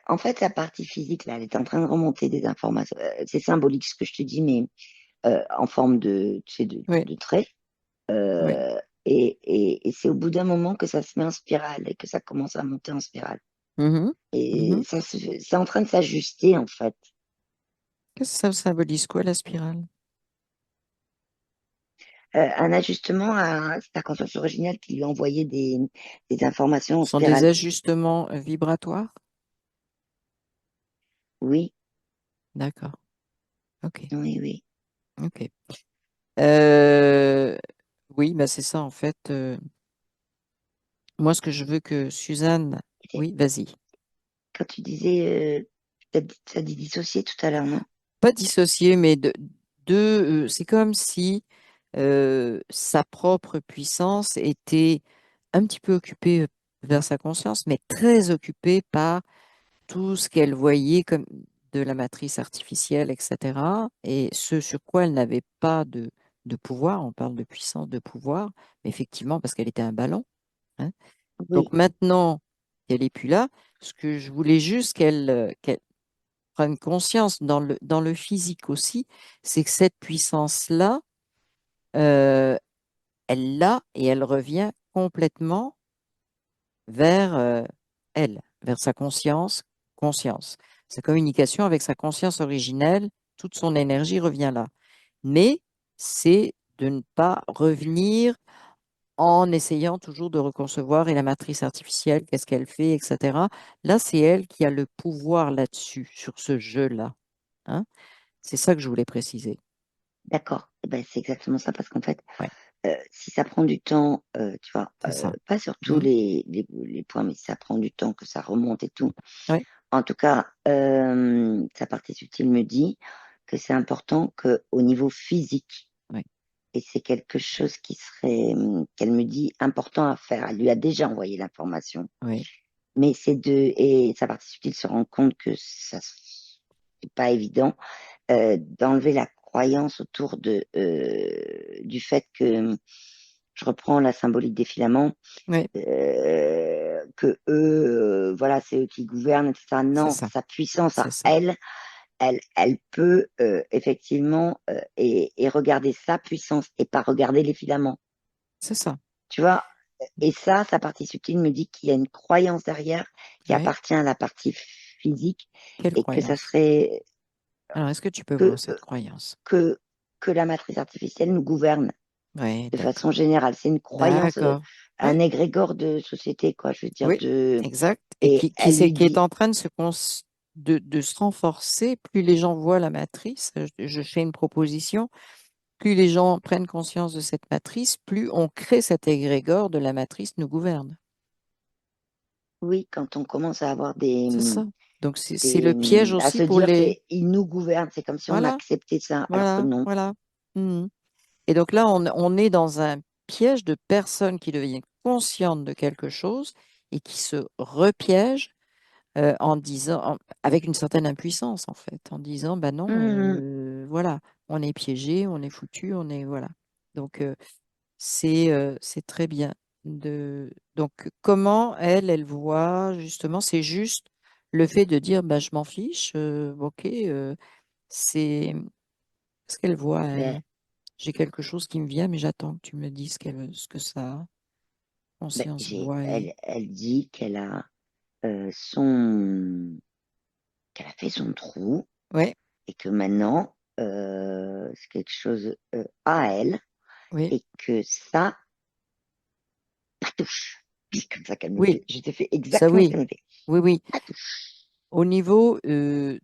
En fait, la partie physique, là, elle est en train de remonter des informations. C'est symbolique ce que je te dis, mais en forme tu sais, Oui, de trait. oui. Et c'est au bout d'un moment que ça se met en spirale et que ça commence à monter en spirale. Mhm, Et mhm. c'est en train de s'ajuster, en fait. Qu'est-ce que ça symbolise quoi, la spirale? Un ajustement à sa conscience originale qui lui envoyait des informations en Ce sont des spirale. ajustements vibratoires? Oui, D'accord. Ok. oui, oui. Ok. Euh, oui, bah c'est ça en fait. Moi, ce que je veux que Suzanne. Et Oui, vas-y. quand tu disais, t'as dit dissocier tout à l'heure, non? Pas dissocier, mais c'est comme si sa propre puissance était un petit peu occupée vers sa conscience, mais très occupée par tout ce qu'elle voyait comme de la matrice artificielle, etc. Et ce sur quoi elle n'avait pas de pouvoir, on parle de puissance, de pouvoir, mais effectivement, parce qu'elle était un ballon, hein. Donc Oui, maintenant qu'elle n'est plus là, ce que je voulais juste qu'elle prenne conscience dans le physique aussi, c'est que cette puissance-là, euh, elle l'a et elle revient complètement vers elle, vers sa conscience. Sa communication avec sa conscience originelle, toute son énergie revient là. Mais c'est de ne pas revenir en essayant toujours de reconcevoir et la matrice artificielle, qu'est-ce qu'elle fait, etc. Là, c'est elle qui a le pouvoir là-dessus, sur ce jeu-là, hein. C'est ça que je voulais préciser. d'accord. Eh ben, c'est exactement ça, parce qu'en fait, Ouais, si ça prend du temps, tu vois, c'est ça. pas sur tous Mhm. les points, mais si ça prend du temps, que ça remonte et tout. Ouais, En tout cas, sa partie subtile me dit que c'est important qu'au niveau physique, ouais, et c'est quelque chose qui serait, qu'elle me dit, important à faire. Elle lui a déjà envoyé l'information, ouais, mais et sa partie subtile se rend compte que ça, c'est pas évident, d'enlever la croyance autour du fait que, je reprends la symbolique des filaments, ouais, que eux, voilà, c'est eux qui gouvernent, etc. c'est Non, ça, sa puissance c'est à ça, elle, elle peut effectivement et regarder sa puissance et pas regarder les filaments. c'est ça. Tu vois? Et ça, sa partie subtile me dit qu'il y a une croyance derrière qui Ouais. appartient à la partie physique Quelle et que ça croyance? serait Alors, est-ce que tu peux voir que, cette croyance? que, que la matrice artificielle nous gouverne Oui, de d'accord. façon générale. C'est une croyance, D'accord. un Oui, égrégore de société, quoi. Je veux dire, oui, exact. Et et elle lui qui est dit, en train de de se renforcer. Plus les gens voient la matrice, je fais une proposition, plus les gens prennent conscience de cette matrice, plus on crée cet égrégore de la matrice nous gouverne. oui, quand on commence à avoir C'est ça. Donc, c'est le piège à aussi se pour dire, les... il nous gouverne, c'est comme si on Voilà, acceptait ça, alors que voilà, non. voilà. Mhm. Et donc là, on est dans un piège de personnes qui deviennent conscientes de quelque chose et qui se repiègent en avec une certaine impuissance en fait, en disant, bah non, Mhm. voilà, on est piégé, on est foutu, on est, voilà. Donc c'est très bien. Donc comment elle voit justement, c'est juste le fait de dire, bah je m'en fiche, ok, c'est ce qu'elle voit, Ben, elle. J'ai quelque chose qui me vient, mais j'attends que tu me dises ce que sa conscience voit et... elle dit qu'elle a son, qu'elle a fait son trou Ouais, et que maintenant, c'est quelque chose à elle oui, et que ça, patouche. C'est comme ça qu'elle me oui, fait. Je t'ai fait ça exactement ce oui, qu'elle me fait. oui, oui. Patouche. Au niveau de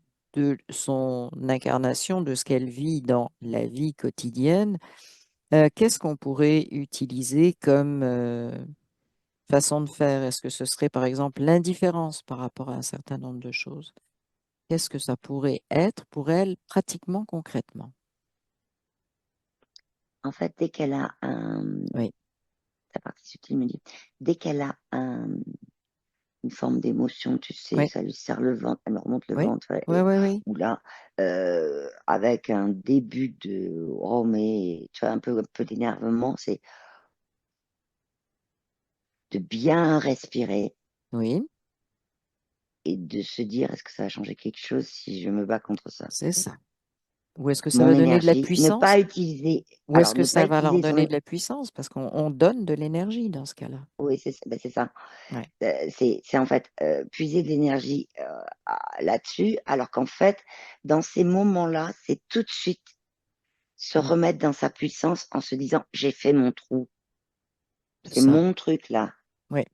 son incarnation, de ce qu'elle vit dans la vie quotidienne, qu'est-ce qu'on pourrait utiliser comme façon de faire? Est-ce que ce serait par exemple l'indifférence par rapport à un certain nombre de choses? Qu'est-ce que ça pourrait être pour elle pratiquement concrètement? En fait, dès qu'elle a Oui, sa partie subtile me dit, dès qu'elle a une forme d'émotion, tu sais, oui, ça lui serre le ventre, elle me remonte le oui, ventre, ouais, oui, oui, oui, ou là, avec un début de, oh, mais, tu vois, un peu d'énervement, c'est de bien respirer oui, et de se dire, est-ce que ça va changer quelque chose si je me bats contre ça? c'est ça. Ou est-ce que ça Mon va donner de la énergie, ne puissance? pas utiliser, Ou est-ce alors que ne pas ça va leur utiliser donner de la puissance? Parce qu'on donne de l'énergie dans ce cas-là. oui, c'est ça, ben, c'est ça. Ouais. C'est en fait puiser de l'énergie là-dessus, alors qu'en fait, dans ces moments-là, c'est tout de suite se Mm. remettre dans sa puissance en se disant, j'ai fait mon trou, C'est c'est ça. mon truc là. Ouais.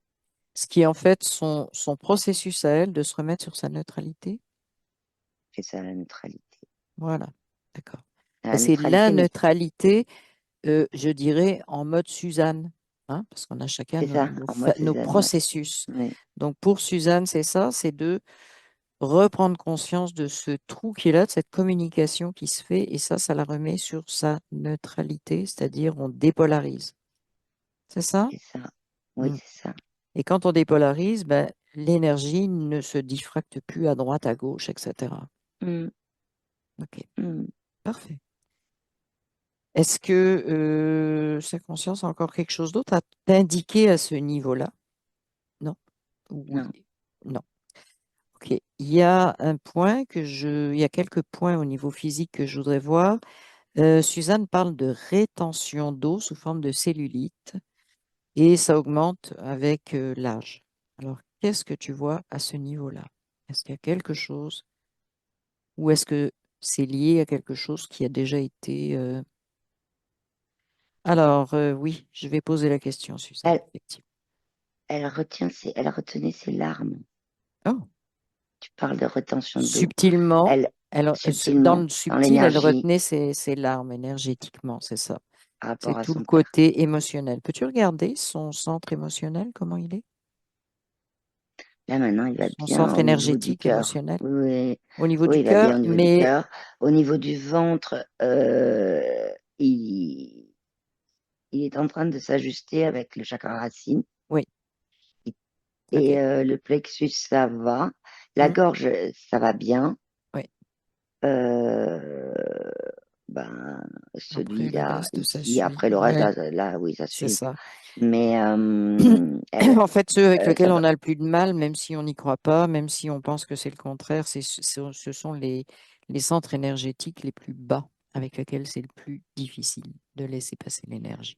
Ce qui est en fait son processus à elle de se remettre sur sa neutralité. C'est ça la neutralité. Voilà, d'accord. La C'est la neutralité, mais neutralité, je dirais, en mode Suzanne, hein, parce qu'on a chacun c'est ça, en mode nos Cézanne, ouais. processus. Ouais, Donc pour Suzanne, c'est ça, c'est de reprendre conscience de ce trou qui est là, de cette communication qui se fait, et ça la remet sur sa neutralité, c'est-à-dire on dépolarise. C'est ça? c'est ça. Oui, Mm. c'est ça. Et quand on dépolarise, ben, l'énergie ne se diffracte plus à droite, à gauche, etc. Mm, Ok, mm. parfait. Est-ce que sa conscience a encore quelque chose d'autre à t'indiquer à ce niveau-là? Non? Oui. Non. Non. Ok. Il y a quelques points au niveau physique que je voudrais voir. Suzanne parle de rétention d'eau sous forme de cellulite et ça augmente avec l'âge. Alors, qu'est-ce que tu vois à ce niveau-là? Est-ce qu'il y a quelque chose ou est-ce que c'est lié à quelque chose qui a déjà été... Alors, oui, je vais poser la question, Suzanne, Elle, effectivement. elle retenait ses larmes. Oh, Tu parles de rétention d'eau. subtilement, Elle, dans subtilement, le dans subtil, elle l'énergie, retenait ses larmes énergétiquement, c'est ça. par rapport C'est à tout le son père. côté émotionnel. Peux-tu regarder son centre émotionnel, comment il est? Là, maintenant, il va Son bien centre au niveau du énergétique, cœur. émotionnel? Oui, oui, Au niveau oui, du il va cœur, bien au niveau du mais cœur. Au niveau du ventre, il est en train de s'ajuster avec le chakra racine. oui, Et ok. le plexus, ça va. La Hmm, gorge, ça va bien. oui. Euh, ben, Après, le celui-là, reste, ça ici, suit. après le reste, Ouais, là, oui, ça c'est suit. ça. Mais elle, En fait, ceux avec lesquels ça on va. a le plus de mal, même si on n'y croit pas, même si on pense que c'est le contraire, ce sont les centres énergétiques les plus bas avec lesquels c'est le plus difficile de laisser passer l'énergie.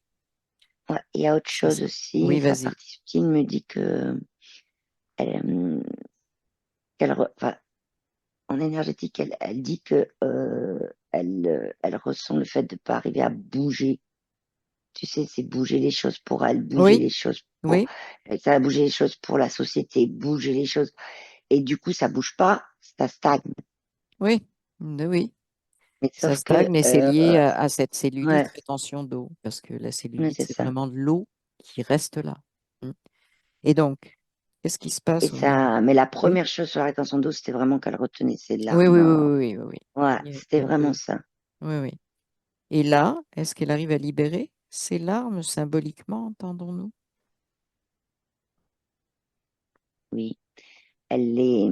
Ouais, il y a autre C'est chose ça. aussi. Oui, Sa vas-y. partie subtile me dit que elle, enfin, en énergétique, elle dit que elle ressent le fait de ne pas arriver à bouger. Tu sais, c'est bouger les choses pour elle, bouger Oui, les choses pour oui, ça, a bouger les choses pour la société, bouger les choses. Et du coup, ça bouge pas, ça stagne. oui, oui. Mais Ça sauf que, stagne et c'est lié à cette cellulite, ouais, rétention d'eau, parce que la ouais, cellulite, c'est c'est ça. vraiment de l'eau qui reste là. Mm. Et donc, qu'est-ce qui se Et passe au niveau? ça, mais la Oui, première chose sur la rétention d'eau, c'était vraiment qu'elle retenait ses oui, oui, larmes. oui, oui, oui, oui. Voilà, Il c'était y a vraiment deux. ça. Oui, oui. Et là, est-ce qu'elle arrive à libérer ses larmes symboliquement, entendons-nous? Oui. Elle est,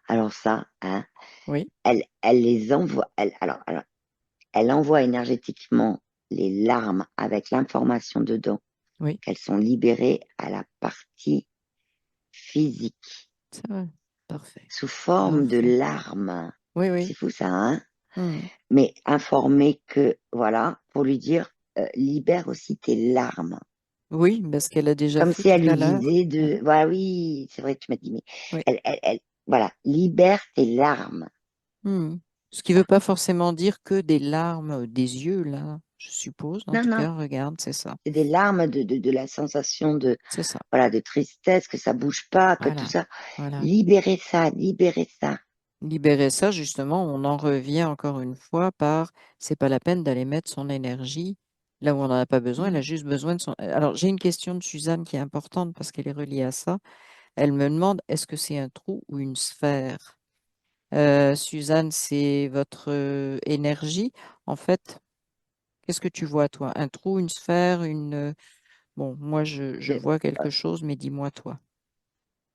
alors ça, hein, Oui, elle les envoie, elle envoie énergétiquement les larmes avec l'information dedans oui, qu'elles sont libérées à la partie physique ça va. Parfait, sous forme de parfait. larmes. Oui, C'est oui. fou ça, hein? Hmm. Mais informer que, voilà, pour lui dire, libère aussi tes larmes. Oui, parce qu'elle a déjà Comme fait si tout elle à lui l'heure. disait de, Mhm. voilà, oui, c'est vrai que tu m'as dit, mais Oui. voilà, libère tes larmes. Hmm. Ce qui ne Ça. veut pas forcément dire que des larmes des yeux, là, je suppose. En Non, tout non, cas, regarde, c'est ça. c'est des larmes de la sensation de, C'est ça. voilà, de tristesse, que ça bouge pas, que tout Voilà. ça. Voilà. Libérez ça, libérez ça. Libérer ça, justement, on en revient encore une fois par c'est pas la peine d'aller mettre son énergie là où on n'en a pas besoin, elle a Mm. juste besoin de son. Alors, j'ai une question de Suzanne qui est importante parce qu'elle est reliée à ça. Elle me demande est-ce que c'est un trou ou une sphère? Suzanne, c'est votre énergie. En fait, qu'est-ce que tu vois, toi? Un trou, une sphère, une. Bon, moi, je Euh, vois quelque chose, mais dis-moi, toi.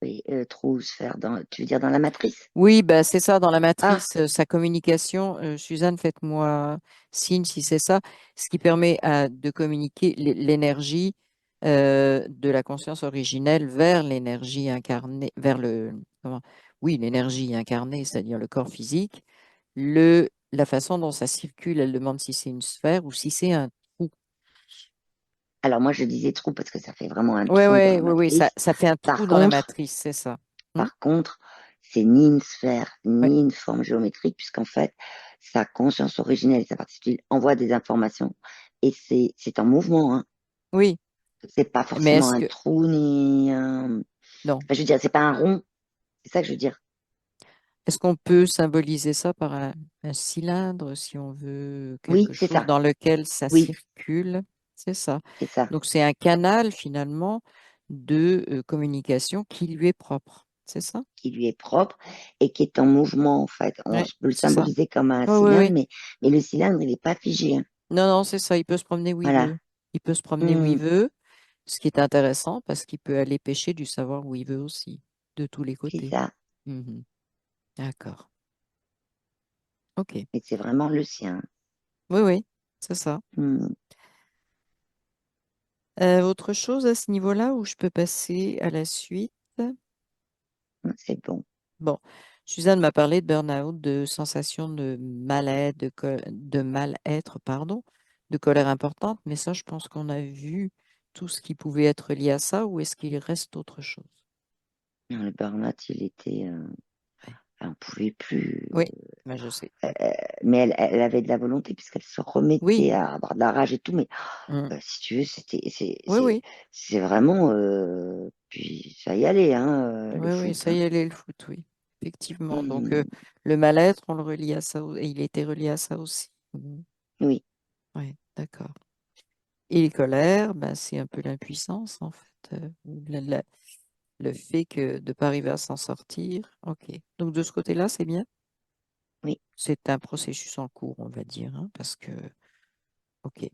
oui, trou, sphère, tu veux dire dans la matrice? Oui, bah, c'est ça, dans la Ah, matrice, sa communication. Suzanne, faites-moi signe si c'est ça, ce qui permet de communiquer l'énergie de la conscience originelle vers l'énergie incarnée, vers oui, l'énergie incarnée, c'est-à-dire le corps physique. La façon dont ça circule, elle demande si c'est une sphère ou si c'est un trou. alors moi je disais trou parce que ça fait vraiment un Oui, trou dans oui, la oui, oui, matrice. ça fait un trou Par dans la contre, matrice, c'est ça. Hmm. par contre, c'est ni une sphère, Ouais. ni une forme géométrique, puisqu'en fait, sa conscience originelle et sa partie subtile envoient des informations et c'est en mouvement, hein. Oui, C'est pas mais forcément est-ce un que... trou ni un. Non. Enfin, je veux dire, c'est pas un rond. C'est ça que je veux dire. Est-ce qu'on peut symboliser ça par un cylindre, si on veut Oui, quelque c'est chose ça. dans lequel ça Oui, circule? C'est ça. c'est ça. Donc, c'est un canal finalement de communication qui lui est propre. C'est ça? Qui lui est propre et qui est en mouvement, en fait. On Oui, peut le c'est ça. symboliser comme un Oui, oui, cylindre, oui. mais le cylindre, il n'est pas figé, hein. Non, non, c'est ça. Il peut se promener où il Voilà. veut. Il peut se promener où il Hmm, veut, ce qui est intéressant parce qu'il peut aller pêcher du savoir où il veut aussi, de tous les c'est côtés. ça. Mhm. D'accord. OK. Et c'est vraiment le sien. Oui, oui, c'est ça. Hmm, Autre chose à ce niveau-là où je peux passer à la suite? c'est bon. Bon, Suzanne m'a parlé de burn-out, de sensation de mal-être, de mal-être, pardon, de colère importante, mais ça, je pense qu'on a vu tout ce qui pouvait être lié à ça, ou est-ce qu'il reste autre chose? Non, le burn-out, il était. Ouais. On ne pouvait plus. Oui, mais je sais. Mais elle avait de la volonté puisqu'elle se Oui, remettait à avoir de la rage et tout. Mais mm, si tu veux, oui, oui, c'est vraiment. Puis ça y allait, hein, le oui, oui, foot, ça hein. y est, le foot, oui, effectivement. Donc, Hmm, le mal-être, on le relie à ça, et il était relié à ça aussi. oui, Oui, d'accord. Et les colères, ben, c'est un peu l'impuissance, en fait, ou le fait que de ne pas arriver à s'en sortir. OK. Donc, de ce côté-là, c'est bien. oui, C'est un processus en cours, on va dire, hein, parce que, OK.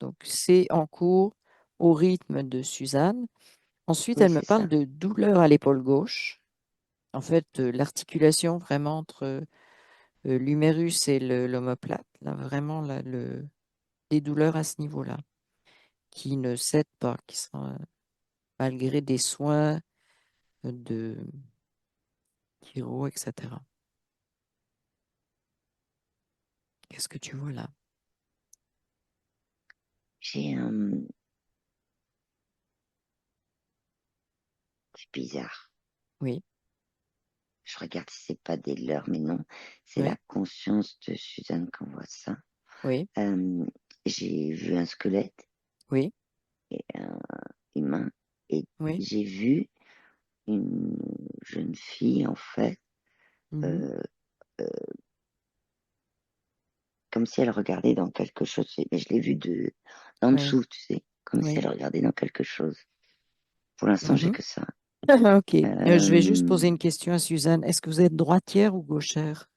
Donc, c'est en cours au rythme de Suzanne. Ensuite, oui, elle me c'est parle ça. de douleur à l'épaule gauche. En fait, l'articulation vraiment entre l'humérus et l'omoplate, là, vraiment, là, des douleurs à ce niveau-là, qui ne cèdent pas, qui sont, malgré des soins de chiro, etc. Qu'est-ce que tu vois là? J'ai c'est bizarre. Oui, Je regarde si c'est pas des leurs, mais non. C'est la oui, conscience de Suzanne qu'on voit ça. oui, Euh, j'ai vu un squelette oui, et, humain et oui. j'ai vu une jeune fille, en fait, Mhm. euh, euh, comme si elle regardait dans quelque chose. Mais je l'ai vue d'en Oui, dessous, tu sais, comme si oui. elle regardait dans quelque chose. Pour l'instant, j'ai Mhm. que ça. OK. Je vais juste Euh, poser une question à Suzanne. Est-ce que vous êtes droitière ou gauchère?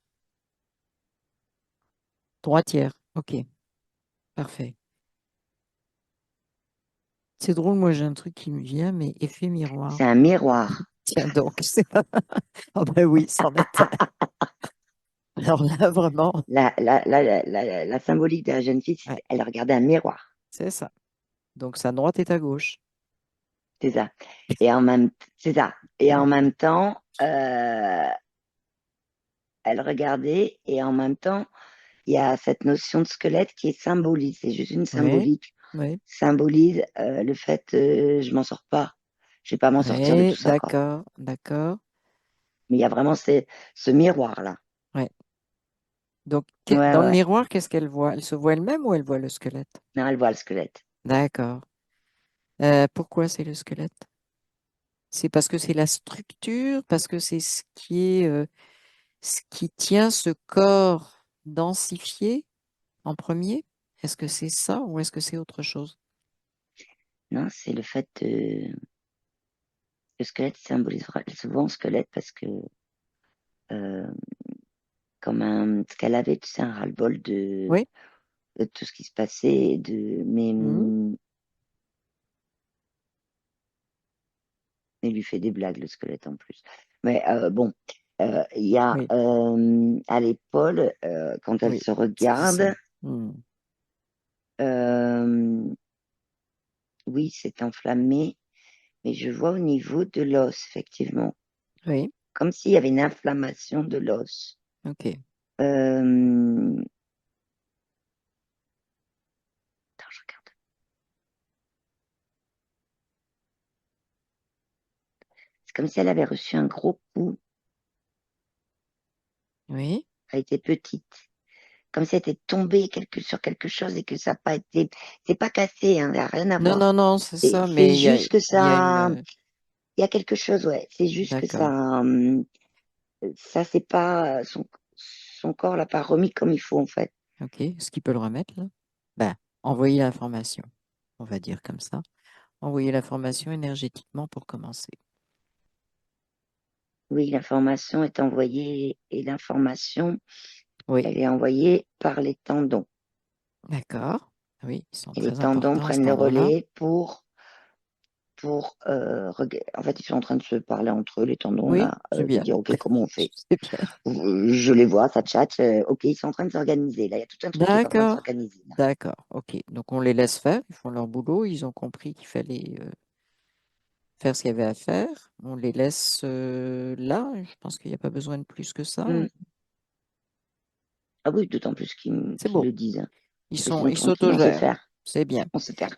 Droitière. OK, parfait. C'est drôle, moi j'ai un truc qui me vient, mais effet miroir. c'est un miroir. Tiens donc. Ah ben oui, c'en est un. Alors là, vraiment, La symbolique de la jeune fille, ouais, elle regardait un miroir. c'est ça. Donc sa droite est à gauche. C'est ça. C'est ça. Et en même temps, elle regardait et en même temps, il y a cette notion de squelette qui est symbolise. C'est juste une Oui, symbolique. oui, Symbolise le fait je m'en sors pas. Je vais pas m'en sortir de oui, tout ça, quoi. d'accord, d'accord. Mais il y a vraiment ce miroir-là. Ouais. Donc, Ouais, ouais, dans le ouais. miroir, qu'est-ce qu'elle voit? Elle se voit elle-même ou elle voit le squelette? Non, elle voit le squelette. D'accord. Pourquoi c'est le squelette? C'est parce que c'est la structure, parce que c'est ce qui tient ce corps densifié en premier? Est-ce que c'est ça ou est-ce que c'est autre chose? Non, c'est le fait le squelette symbolise souvent le squelette parce que euh, comme ce qu'elle avait, tu sais, un ras-le-bol Oui? de tout ce qui se passait, mais Mhm. il lui fait des blagues, le squelette en plus. Mais bon, il y a Oui, à l'épaule, quand elle oui, se c'est ça. regarde, Mhm. euh, oui, c'est enflammé, mais je vois au niveau de l'os, effectivement, Oui, comme s'il y avait une inflammation de l'os. ok. Euh, attends, je regarde. C'est comme si elle avait reçu un gros coup, Oui. elle était petite. Comme si elle était tombée sur quelque chose et que ça n'a pas été. C'est pas cassé, hein, il n'y a rien à Non, voir. non, non, c'est ça, C'est mais juste que il y a ça. une... Il y a quelque chose, ouais. C'est juste que D'accord. ça. Ça, c'est pas son corps l'a pas remis comme il faut en fait. Ok, est-ce qu'il peut le remettre là? Ben, envoyer l'information, on va dire comme ça. Envoyer l'information énergétiquement pour commencer. Oui, l'information est envoyée et l'information, Oui, elle est envoyée par les tendons. d'accord. Oui, ils sont Et les très tendons importants à prennent cet le endroit-là. relais en fait, ils sont en train de se parler entre eux, les tendons, Oui, là, c'est de bien. dire, OK, comment on fait? C'est bien. Je les vois, ça tchatche, OK, ils sont en train de s'organiser. Là, il y a tout un truc qui est en train de D'accord, s'organiser, là. d'accord. Ok, donc on les laisse faire, ils font leur boulot, ils ont compris qu'il fallait faire ce qu'il y avait à faire. On les laisse là. Je pense qu'il n'y a pas besoin de plus que ça. Hmm. Ah oui, d'autant plus C'est qu'ils beau. le disent, hein. Ils Parce que sont, sinon, ils tranquille, on sait s'autogèrent. faire. C'est bien. On sait faire.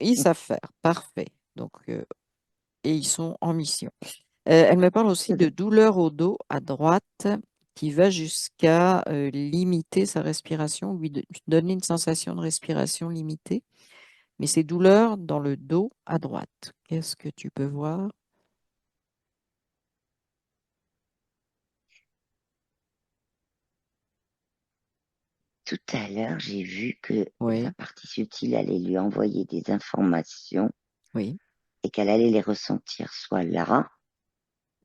Ils Hmm. savent faire. Parfait. Donc, et ils sont en mission. Elle me parle aussi de douleur au dos à droite qui va jusqu'à limiter sa respiration, donner une sensation de respiration limitée. Mais c'est douleur dans le dos à droite. Qu'est-ce que tu peux voir? Tout à l'heure, j'ai vu que sa Oui, partie subtile allait lui envoyer des informations oui, et qu'elle allait les ressentir soit là,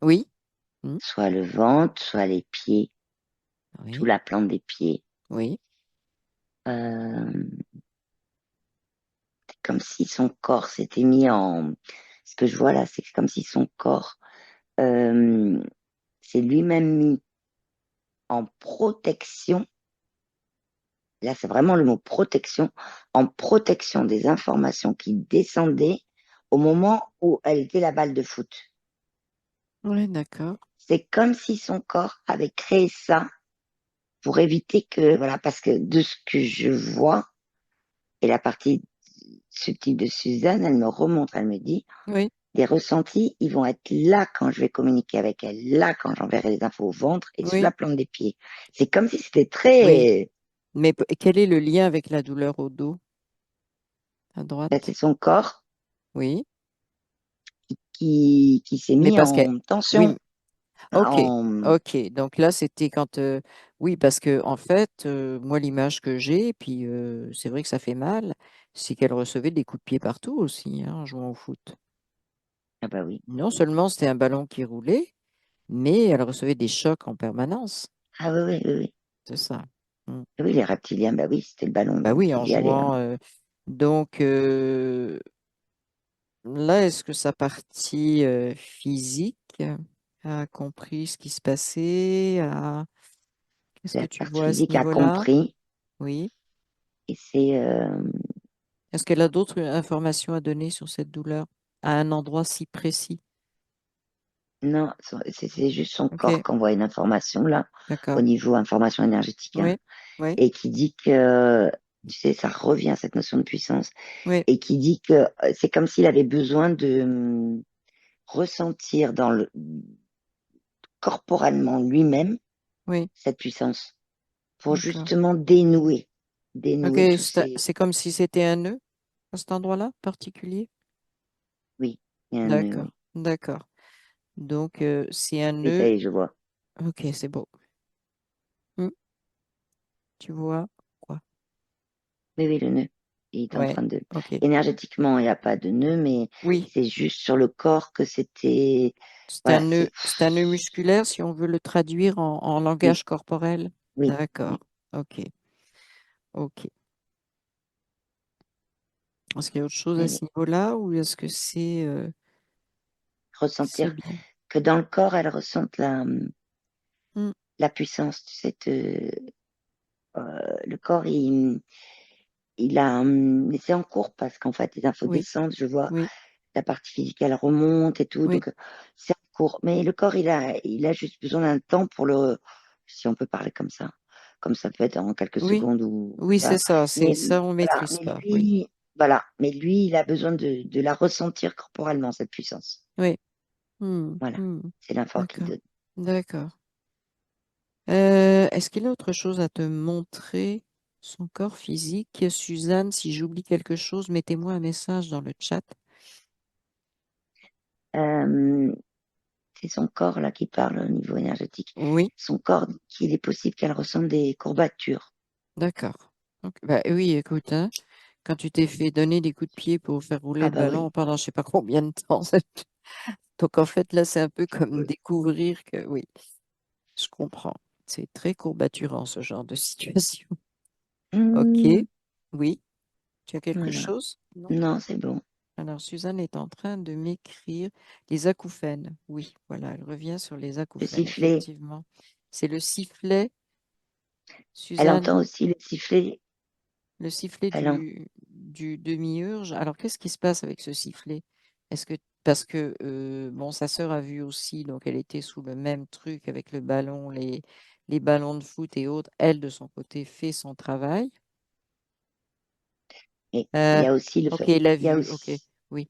oui, hmm, soit le ventre, soit les pieds, sous oui, la plante des pieds. oui, Euh, comme si son corps s'était mis en... Ce que je vois là, c'est comme si son corps euh, s'est lui-même mis en protection. Là, c'est vraiment le mot protection, en protection des informations qui descendaient au moment où elle était la balle de foot. oui, d'accord. C'est comme si son corps avait créé ça pour éviter que, voilà, parce que de ce que je vois, et la partie subtile de Suzanne, elle me remontre, elle me dit, Oui, les ressentis, ils vont être là quand je vais communiquer avec elle, là quand j'enverrai les infos au ventre et sous oui, la plante des pieds. C'est comme si c'était oui. très, Mais quel est le lien avec la douleur au dos à ben, droite? c'est son corps Oui, qui s'est mais mis parce que, en tension, oui, ok, en, ok. Donc là, c'était quand, oui, parce que en fait, moi, l'image que j'ai, puis c'est vrai que ça fait mal, c'est qu'elle recevait des coups de pied partout aussi, hein, en jouant au foot. ah bah oui, Non seulement c'était un ballon qui roulait, mais elle recevait des chocs en permanence. ah oui, oui, oui, oui. C'est ça. Mm. Oui, les reptiliens, bah oui, c'était le ballon Bah oui, qui en y allait, hein. jouant. Donc là, est-ce que sa partie physique a compris ce qui se passait? Qu'est-ce que La tu partie vois à ce physique a niveau-là? compris Oui. et c'est, Est-ce qu'elle a d'autres informations à donner sur cette douleur à un endroit si précis? non, c'est juste son corps Ok, qui envoie une information là, au d'accord. niveau information énergétique, hein, Oui, oui, et qui dit que, tu sais, ça revient à cette notion de puissance, oui, et qui dit que c'est comme s'il avait besoin de ressentir corporellement lui-même oui, cette puissance pour d'accord. justement Ok, dénouer tous ces... c'est comme si c'était un nœud à cet endroit-là particulier? Oui, il y a un nœud, D'accord, oui. d'accord. Donc, c'est un Et ça nœud. y est, je vois. Ok, c'est beau. Hmm, tu vois quoi? Oui, oui, le nœud. Il est en Ouais, train de... ok. Énergétiquement, il n'y a pas de nœud, mais Oui, c'est juste sur le corps que c'était... Voilà, c'est... c'est un nœud musculaire si on veut le traduire en Oui, langage corporel. oui, D'accord. oui. Ok, ok. Est-ce qu'il y a autre chose à Oui, ce oui. niveau-là ou est-ce que c'est Ressentir bien? que dans le corps, elle ressente Hmm, la puissance. Tu sais, le corps, il a... mais c'est en cours parce qu'en fait, les infos oui, descendent. Je vois oui, la partie physique, elle remonte et tout. oui, Donc, c'est en cours. Mais le corps, il a juste besoin d'un temps pour si on peut parler comme ça. Comme ça peut être en quelques oui. secondes ou Oui, c'est ça. ça. C'est Mais ça, on voilà. maîtrise Mais pas. Oui, lui, voilà. Mais lui, il a besoin de la ressentir corporellement, cette puissance. oui. Hmm, Voilà. hmm. C'est l'info qu'il D'accord, donne. d'accord. Est-ce qu'il a autre chose à te montrer? Son corps physique. Suzanne, si j'oublie quelque chose, mettez-moi un message dans le chat. Euh, c'est son corps là qui parle au niveau énergétique. Oui, Son corps, qu'il est possible qu'elle ressente des courbatures. d'accord. Bah, oui, écoute, hein, quand tu t'es fait donner des coups de pied pour faire rouler Ah le bah ballon oui. pendant je sais pas combien de temps, donc en fait là c'est un peu comme découvrir que oui, je comprends. C'est très courbaturant ce genre de situation. Ok, Mmh, oui, tu as quelque voilà. chose? Non? Non, c'est bon. Alors Suzanne est en train de m'écrire les acouphènes. Oui, voilà, elle revient sur les Le acouphènes, sifflet. effectivement. C'est le sifflet, Elle Suzanne, entend aussi le sifflet. le sifflet Elle en... du demi-urge. Alors qu'est-ce qui se passe avec ce sifflet? Est-ce que parce que bon, sa sœur a vu aussi, donc elle était sous le même truc avec le ballon, les ballons de foot et autres. Elle, de son côté, fait son travail. Et il Euh, y a aussi le ok, fait. il a Il y a vu, ok, aussi. oui.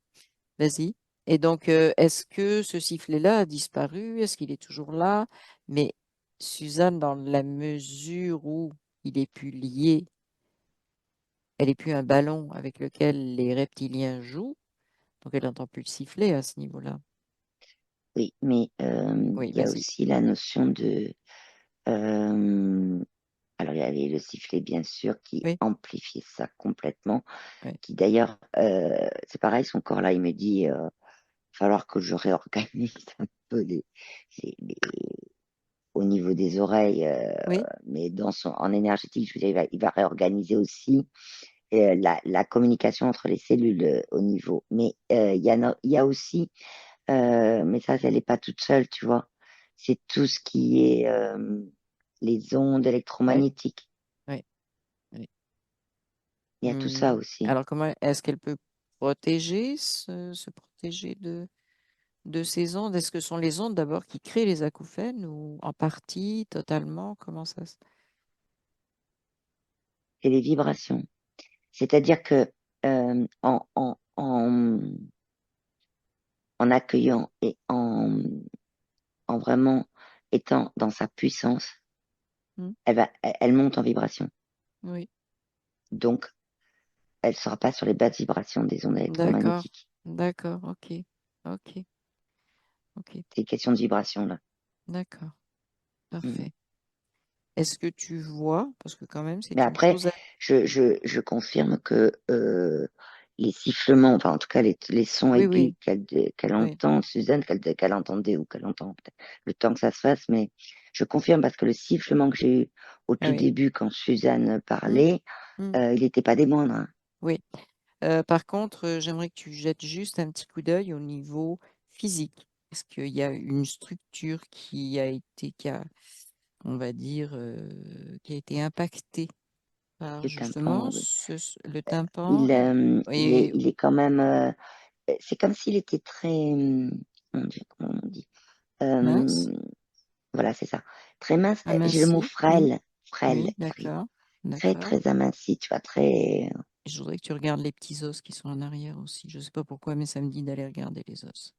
Vas-y. Et donc, est-ce que ce sifflet-là a disparu? Est-ce qu'il est toujours là? Mais Suzanne, dans la mesure où il est plus lié, elle est plus un ballon avec lequel les reptiliens jouent, donc elle n'entend plus le sifflet à ce niveau-là. Oui, mais Oui, il y a vas-y. aussi la notion de. euh, Alors, il y avait le sifflet, bien sûr, qui Oui, amplifiait ça complètement. oui, Qui d'ailleurs, c'est pareil, son corps là, il me dit, il va falloir que je réorganise un peu au niveau des oreilles, oui, mais en énergétique, je veux dire, il va réorganiser aussi la communication entre les cellules au niveau. Mais il y a aussi, mais ça, elle n'est pas toute seule, tu vois. C'est tout ce qui est les ondes oui, électromagnétiques. oui, oui. Il y a tout ça aussi. Alors, comment est-ce qu'elle peut protéger, se protéger de ces ondes? Est-ce que ce sont les ondes d'abord qui créent les acouphènes ou en partie, totalement? Comment ça se... C'est les vibrations. C'est-à-dire que en accueillant et en vraiment étant dans sa puissance, Hmm. elle monte en vibration. Oui, Donc, elle ne sera pas sur les basses vibrations des ondes d'accord, électromagnétiques. d'accord, ok, ok, ok, C'est une question de vibration, là. d'accord, Mm. parfait. Est-ce que tu vois, parce que quand même Mais c'est une après, chose à... je confirme que les sifflements, enfin en tout cas les sons Oui, aigus oui, qu'elle oui, entend, Suzanne, qu'elle entendait ou qu'elle entend peut-être le temps que ça se fasse, mais je confirme parce que le sifflement que j'ai eu au ah tout oui, début quand Suzanne hmm, parlait, hmm, il n'était pas des moindres, hein. oui. Par contre, j'aimerais que tu jettes juste un petit coup d'œil au niveau physique. Est-ce qu'il y a une structure qui a été, on va dire, qui a été impactée par Le tympan, justement le tympan et il est quand même, c'est comme s'il était très, mon Dieu, comment on dit, mince, euh, voilà, c'est ça, très mince. J'ai le mot aminci. Hmm, frêle, frêle, oui, d'accord, très, d'accord. très aminci, tu vois, très. Et je voudrais que tu regardes les petits os qui sont en arrière aussi. Je ne sais pas pourquoi, mais ça me dit d'aller regarder les os.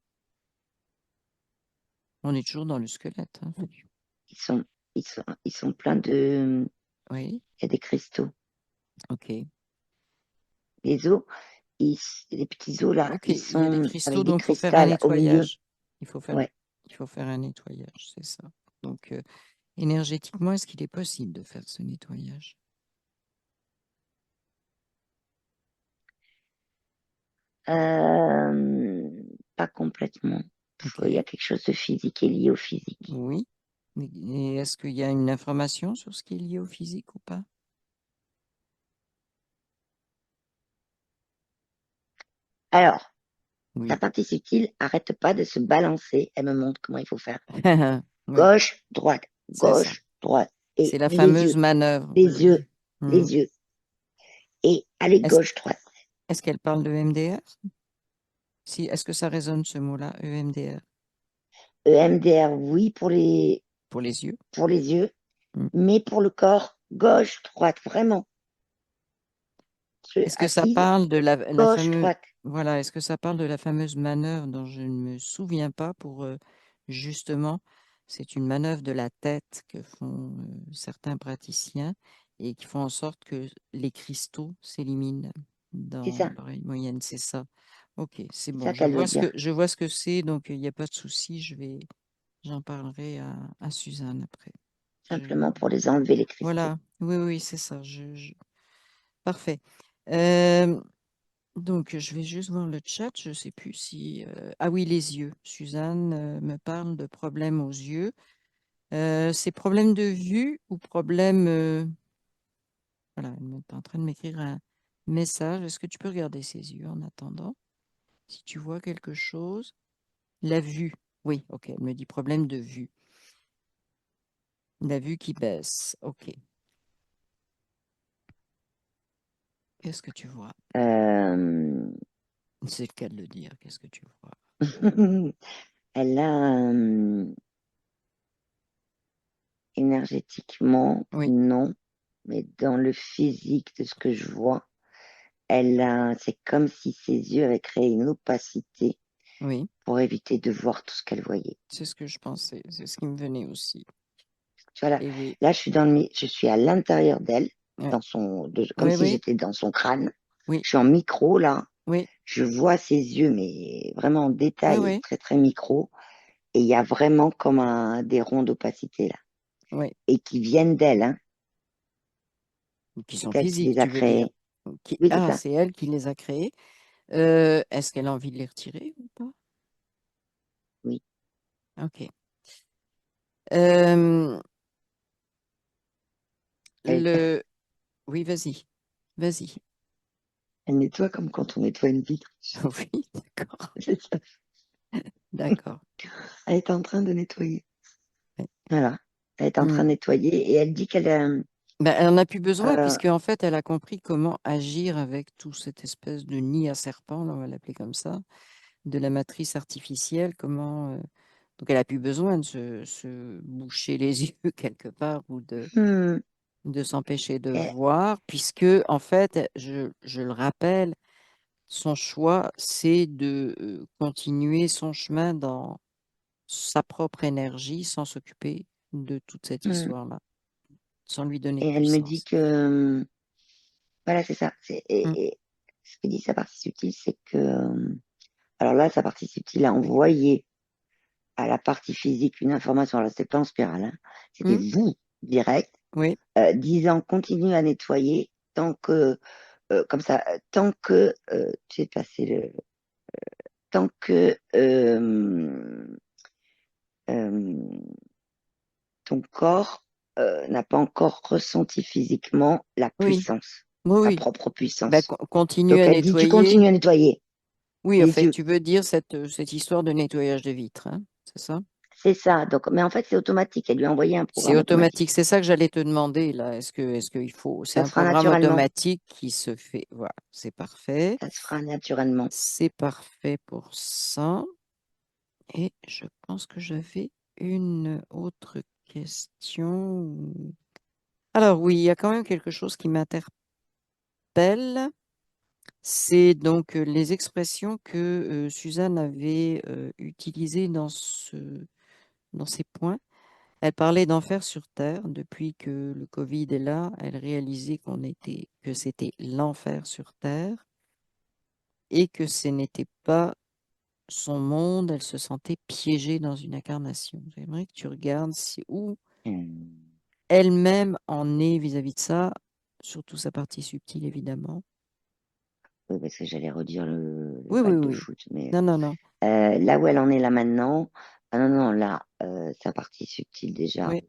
On est toujours dans le squelette, hein. Ils sont, ils sont pleins de. Oui, Il y a des cristaux. ok. Les os, les petits os là, Ok, ils il y a des sont cristaux, avec des donc il faut faire un cristals au milieu. nettoyage. Il faut faire, Ouais. il faut faire un nettoyage, c'est ça. Donc, énergétiquement, est-ce qu'il est possible de faire ce nettoyage? Euh, Pas complètement. Il y a Ok, quelque chose de physique qui est lié au physique. oui. Et est-ce qu'il y a une information sur ce qui est lié au physique ou pas? Alors, sa Oui. partie subtile arrête pas de se balancer. Elle me montre comment il faut faire. Oui, Gauche, c'est ça. droite. C'est Et la les fameuse yeux, manœuvre. les yeux, Hmm. les yeux. Et aller Est-ce, droite. est-ce qu'elle parle de EMDR? Si, est-ce que ça résonne ce mot-là, EMDR, EMDR, oui, pour les yeux? pour les yeux, Hmm. mais pour le corps, droite, vraiment. Je suis Est-ce que ça assise, parle de la fameuse, droite. voilà, est-ce que ça parle de la fameuse manœuvre dont je ne me souviens pas pour justement, c'est une manœuvre de la tête que font certains praticiens et qui font en sorte que les cristaux s'éliminent C'est dans ça, l'oreille moyenne, c'est ça. Ok, c'est c'est bon, ça qu'elle veut dire. je vois ce que c'est, donc il n'y a pas de souci, J'en parlerai à Suzanne après. Simplement pour les enlever les cristaux. Voilà, oui, oui, c'est ça. Parfait. Euh, donc, je vais juste voir le chat. Je ne sais plus si... Ah oui, les yeux. Suzanne me parle de problèmes aux yeux. C'est problème de vue ou problème... Voilà, elle est en train de m'écrire un message. Est-ce que tu peux regarder ses yeux en attendant? Si tu vois quelque chose. La vue. Oui, ok. Elle me dit problème de vue. La vue qui baisse. Ok. Qu'est-ce que tu vois? Euh, C'est le cas de le dire. Qu'est-ce que tu vois? Elle a énergétiquement, Oui, non, mais dans le physique de ce que je vois, c'est comme si ses yeux avaient créé une opacité oui. pour éviter de voir tout ce qu'elle voyait. C'est ce que je pensais. C'est ce qui me venait aussi. Tu vois, là, Et oui. là je suis à l'intérieur d'elle, Ouais. comme Oui, si oui. j'étais dans son crâne. Oui. Je suis en micro, là. Oui. Je vois ses yeux, mais vraiment en Oui, détail, oui. très, très micro. Et il y a vraiment comme des ronds d'opacité, là. Oui. Et qui viennent d'elle, hein. Qui sont C'est elle qui physiques, les a tu veux dire. créés. Oui, c'est Ah, ça. c'est elle qui les a créés. Est-ce qu'elle a envie de les retirer ou pas? Oui. Ok. Euh, Elle, le... Oui, vas-y. Vas-y. elle nettoie comme quand on nettoie une vitre. Oui, d'accord. C'est ça. D'accord. Elle est en train de nettoyer. Ouais. Voilà. Elle est en Hmm. train de nettoyer et elle dit qu'elle Ben, elle n'en a plus besoin euh, puisque en fait, elle a compris comment agir avec tout cette espèce de nid à serpent, là, on va l'appeler comme ça, de la matrice artificielle. Donc, elle a plus besoin de se boucher les yeux quelque part ou hmm, de s'empêcher de elle- voir, puisque en fait, je le rappelle, son choix, c'est de continuer son chemin dans sa propre énergie sans s'occuper de toute cette hmm. histoire-là, sans lui donner Et de elle me dit puissance. que voilà, c'est ça. Mm. Et ce que dit sa partie subtile, c'est que alors là, sa partie subtile a Oui. envoyé à la partie physique une information. Alors, c'était pas en spirale, hein. C'était Mm. vous direct, Oui. disant continue à nettoyer tant que comme ça, tu sais passer le tant que euh, ton corps n'a pas encore ressenti physiquement la Oui. puissance, Oui, sa oui. propre Ben, puissance. continue Donc à elle dit, tu nettoyer. continues à nettoyer Oui, en les fait, yeux. tu veux dire cette histoire de nettoyage de vitres, hein, c'est ça? C'est ça. Donc, mais en fait, c'est automatique. Elle lui a envoyé un C'est programme automatique. automatique. C'est ça que j'allais te demander là. Est-ce qu'il faut? C'est Ça un se fera programme naturellement. automatique qui se fait. Voilà, c'est parfait. Ça se fera naturellement. C'est parfait pour ça. Et je pense que j'avais une autre question. Alors oui, il y a quand même quelque chose qui m'interpelle. C'est donc les expressions que Suzanne avait utilisées dans ces points. Elle parlait d'enfer sur terre. Depuis que le Covid est là, elle réalisait que c'était l'enfer sur terre et que ce n'était pas son monde. Elle se sentait piégée dans une incarnation. J'aimerais que tu regardes où Hum. elle-même en est vis-à-vis de ça, surtout sa partie subtile, évidemment. Oui, parce que j'allais redire le Oui, oui, balle de oui. foot. Mais Non, non, non. là où elle en est là maintenant, ah non, non, là, sa partie subtile déjà, Oui,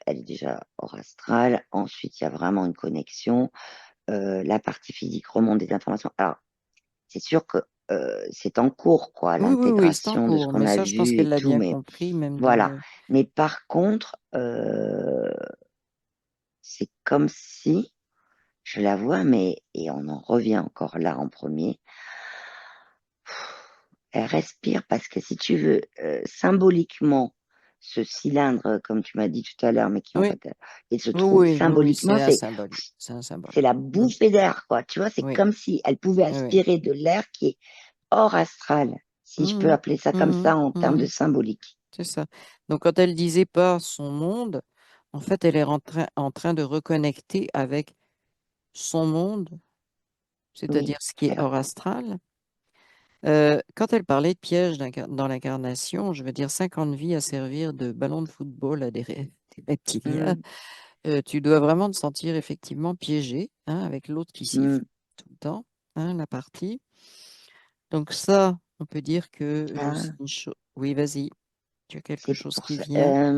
elle est déjà hors astral. Ensuite, il y a vraiment une connexion. La partie physique remonte des informations. Alors, c'est sûr que c'est en cours, quoi, oui, oui, oui, c'est en l'intégration de ce cours. qu'on Mais a ça, je pense vu qu'elle et l'a tout, bien mais compris, même dans voilà. le... Mais par contre, c'est comme si, je la vois, mais, et on en revient encore là en premier, elle respire parce que si tu veux, symboliquement, ce cylindre, comme tu m'as dit tout à l'heure, mais qui en Oui, fait, il se oui, trouve oui, oui, oui, symboliquement, c'est un symbole. C'est un symbole. c'est la Mm. bouffée d'air, quoi. Tu vois, c'est Oui, comme si elle pouvait oui, oui. aspirer de l'air qui est hors astral, si je peux Mhm, appeler ça comme mhm, ça en termes de mhm. symbolique. C'est ça. Donc, quand elle disait pas son monde, en fait, elle est en train de reconnecter avec son monde, Oui, c'est-à-dire ce qui est elle, hors astral, Quand elle parlait de pièges dans l'incarnation, je veux dire 50 vies à servir de ballon de football à des reptiliens, Hmm, tu dois vraiment te sentir effectivement piégé, hein, avec l'autre qui siffle hmm. tout le temps, hein, la partie. Donc ça, on peut dire que c'est Ah, une chose. Oui, vas-y, tu as quelque c'est chose pour qui ça. vient.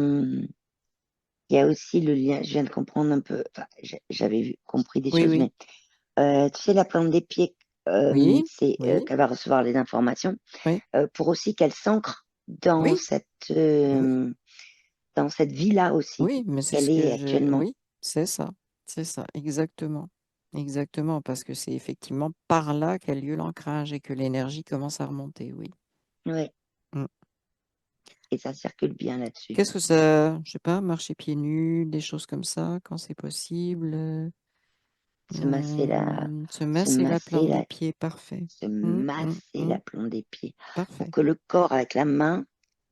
Il y a aussi le lien, je viens de comprendre un peu, enfin, j'avais compris des Oui, choses, oui, mais tu sais, la plante des pieds, oui, c'est oui, qu'elle va recevoir les informations oui, pour aussi qu'elle s'ancre oui, oui, dans cette vie-là aussi, oui, mais c'est qu'elle ce que est je. actuellement. Oui, c'est ça, exactement. Exactement, parce que c'est effectivement par là qu'a lieu l'ancrage et que l'énergie commence à remonter, oui. Ouais, Mm. et ça circule bien là-dessus. Qu'est-ce que ça, je sais pas, marcher pieds nus, des choses comme ça, quand c'est possible. Se masser Se se masser la masser plante des la, pieds, parfait. se Mm, mm, masser mm, la plante des pieds pour parfait. que le corps avec la main,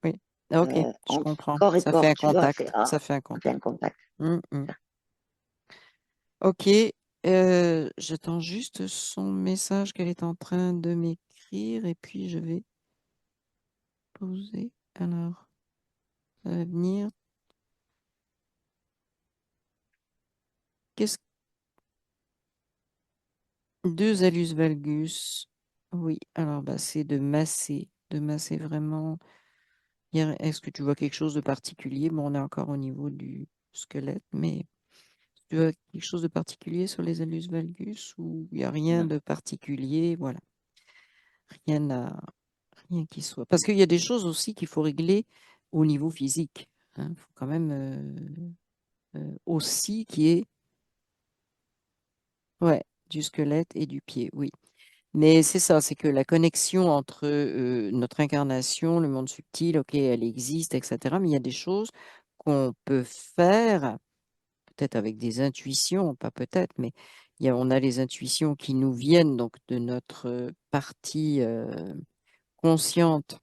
Oui. Ah, ok, je entre comprends. corps et Ça fait corps, un tu vois, c'est, contact. Ça fait un on fait un contact. contact. Mm, mm. Ok, j'attends juste son message qu'elle est en train de m'écrire et puis je vais poser. Alors, ça va venir. Qu'est-ce deux allus valgus? Oui, alors bah, c'est de masser vraiment. Est-ce que tu vois quelque chose de particulier? Bon, on est encore au niveau du squelette, mais tu vois quelque chose de particulier sur les allus valgus ou il n'y a rien Non. de particulier? Voilà, rien à, rien qui soit. Parce qu'il y a des choses aussi qu'il faut régler au niveau physique. Il faut quand même aussi qu'il y ait ouais, du squelette et du pied, oui. Mais c'est ça, c'est que la connexion entre notre incarnation, le monde subtil, ok, elle existe, etc. Mais il y a des choses qu'on peut faire, peut-être avec des intuitions, pas peut-être, mais on a les intuitions qui nous viennent donc de notre partie consciente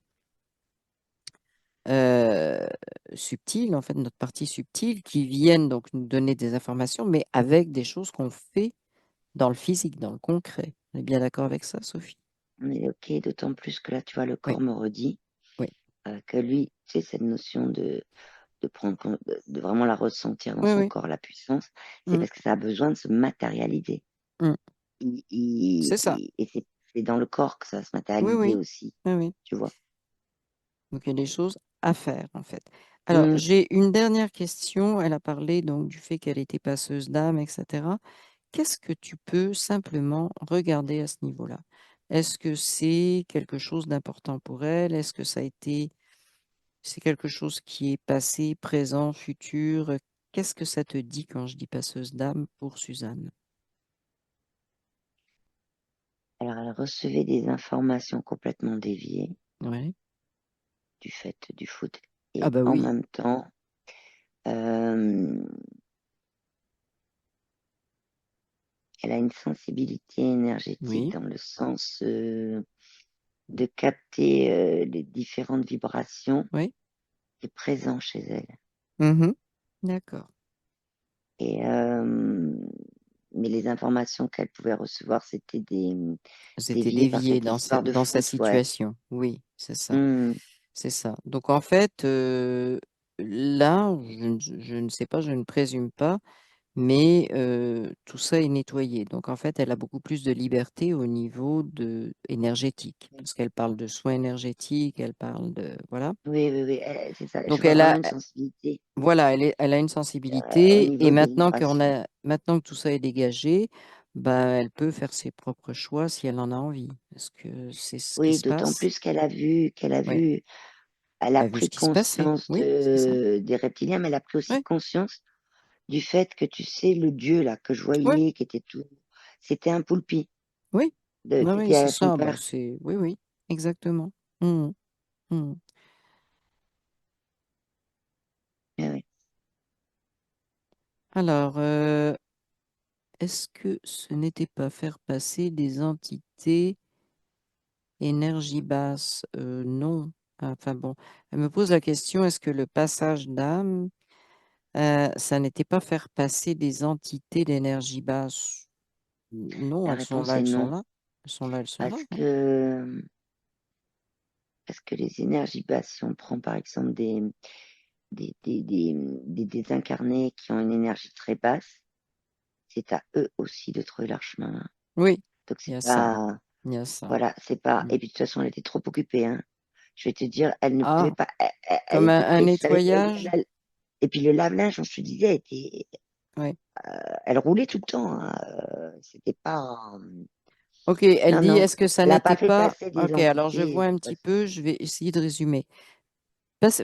euh, subtile, en fait, notre partie subtile, qui viennent donc nous donner des informations, mais avec des choses qu'on fait dans le physique, dans le concret. On est bien d'accord avec ça, Sophie? On est OK, d'autant plus que là, tu vois, le Oui, corps me redit oui, que lui, tu sais, cette notion de prendre, de vraiment la ressentir dans oui, son oui. corps, la puissance, c'est Mm, parce que ça a besoin de se matérialiser. mm. C'est ça. Et c'est dans le corps que ça va se Oui, matérialiser oui, aussi, oui, oui. tu vois. Donc, il y a des choses à faire, en fait. Alors, Mm. j'ai une dernière question. Elle a parlé donc du fait qu'elle était passeuse d'âme, etc. Qu'est-ce que tu peux simplement regarder à ce niveau-là? Est-ce que c'est quelque chose d'important pour elle? Est-ce que ça a été, c'est quelque chose qui est passé, présent, futur? Qu'est-ce que ça te dit quand je dis passeuse d'âme pour Suzanne? Alors, elle recevait des informations complètement déviées Ouais. du fait du foot. Ah Et bah en oui, même temps, euh, elle a une sensibilité énergétique oui, dans le sens de capter les différentes vibrations oui. qui est présent chez elle. Mhm. D'accord. Et, mais les informations qu'elle pouvait recevoir, c'était C'était déviées par dévié cette histoire de dans sa foot, ouais. situation. Oui, c'est ça. Hmm. C'est ça. Donc en fait, là, je ne sais pas, je ne présume pas, mais tout ça est nettoyé. Donc en fait, elle a beaucoup plus de liberté au niveau énergétique, parce qu'elle parle de soins énergétiques, elle parle de voilà. Oui, oui, oui, c'est ça. Je Donc vois vraiment une sensibilité voilà, elle a une au sensibilité et niveau des vibrations. maintenant que tout ça est dégagé, ben elle peut faire ses propres choix si elle en a envie. Est-ce que c'est ce qui Oui, se d'autant passe? plus qu'elle a Oui, vu, elle a elle a vu ce pris qui se passait. conscience Oui, c'est ça. des reptiliens, mais elle a pris aussi Oui, conscience du fait que, tu sais, le dieu là que je oui. voyais, qui était tout, c'était un poulpi, Oui, oui, qui oui, était c'est à son ça. Bah, père. c'est oui, oui, exactement. Mhm, mhm. Ah oui. Alors, est-ce que ce n'était pas faire passer des entités énergie basse? Non. Enfin bon, elle me pose la question, est-ce que le passage d'âme, ça n'était pas faire passer des entités d'énergie basse? Non, La elles sont réponse là, est elles sont non, là. Elles sont là, elles sont là, parce hein. que Parce que les énergies basses, si on prend par exemple des désincarnés qui ont une énergie très basse, c'est à eux aussi de trouver leur chemin. Oui, Donc il y c'est a ça. pas, Il y a ça. voilà, c'est pas. Mm. Et puis de toute façon, elle était trop occupée, hein. Je vais te dire, elle ne pouvait Ah, pas. Elle comme était un prise avec nettoyage? et puis le lave-linge, je te disais, Oui. elle roulait tout le temps, hein. C'était pas. Ok, elle Non, dit, non, est-ce que ça elle n'a n'était pas fait pas... passer des Ok, alors je vois entités. un petit peu, je vais essayer de résumer.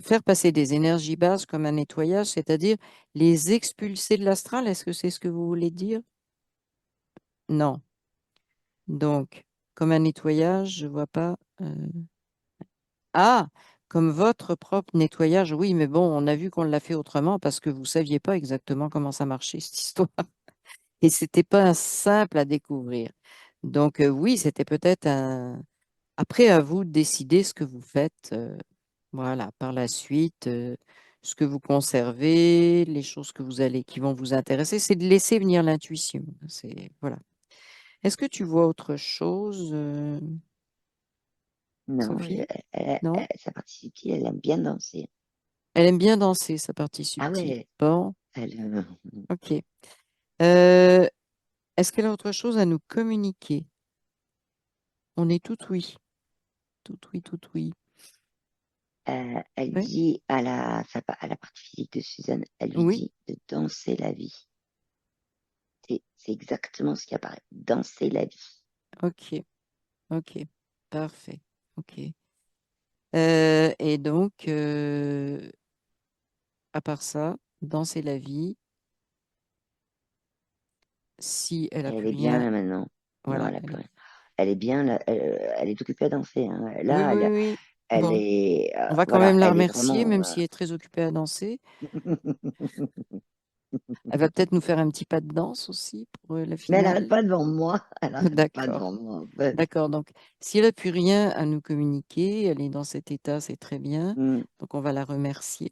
Faire passer des énergies basses comme un nettoyage, c'est-à-dire les expulser de l'astral, est-ce que c'est ce que vous voulez dire? Non. Donc, comme un nettoyage, je vois pas. Ah, comme votre propre nettoyage, oui, mais bon, on a vu qu'on l'a fait autrement parce que vous saviez pas exactement comment ça marchait, cette histoire. Et c'était pas simple à découvrir. Donc, oui, c'était peut-être un... Après, à vous de décider ce que vous faites, voilà, par la suite, ce que vous conservez, les choses que vous allez, qui vont vous intéresser, c'est de laisser venir l'intuition. C'est, voilà. Est-ce que tu vois autre chose, Non, Sophie? Non? sa participée, elle aime bien danser. Elle aime bien danser, sa partie Ah subtile. ouais, Bon, elle, ok. Euh, Est-ce qu'elle a autre chose à nous communiquer? On est tout oui. Tout oui, tout oui. elle Oui? dit à la partie physique de Suzanne, elle lui Oui? dit de danser la vie. C'est exactement ce qui apparaît. Danser la vie. Ok, ok. Parfait. Ok. Et donc, à part ça, danser la vie, si elle a Elle plus est bien rien, là maintenant. Non, voilà. elle a plus rien. Elle est bien là. Elle est occupée à danser, hein. Oui, Là, oui, oui. elle Bon, est, on va quand voilà, même la elle est remercier, vraiment. même si elle est très occupée à danser. Elle va peut-être nous faire un petit pas de danse aussi pour la Mais elle n'arrête finale. pas devant moi. Elle n'arrête pas D'accord. devant moi, en fait. D'accord. Donc, si elle n'a plus rien à nous communiquer, elle est dans cet état, c'est très bien. Mm. Donc, on va la remercier.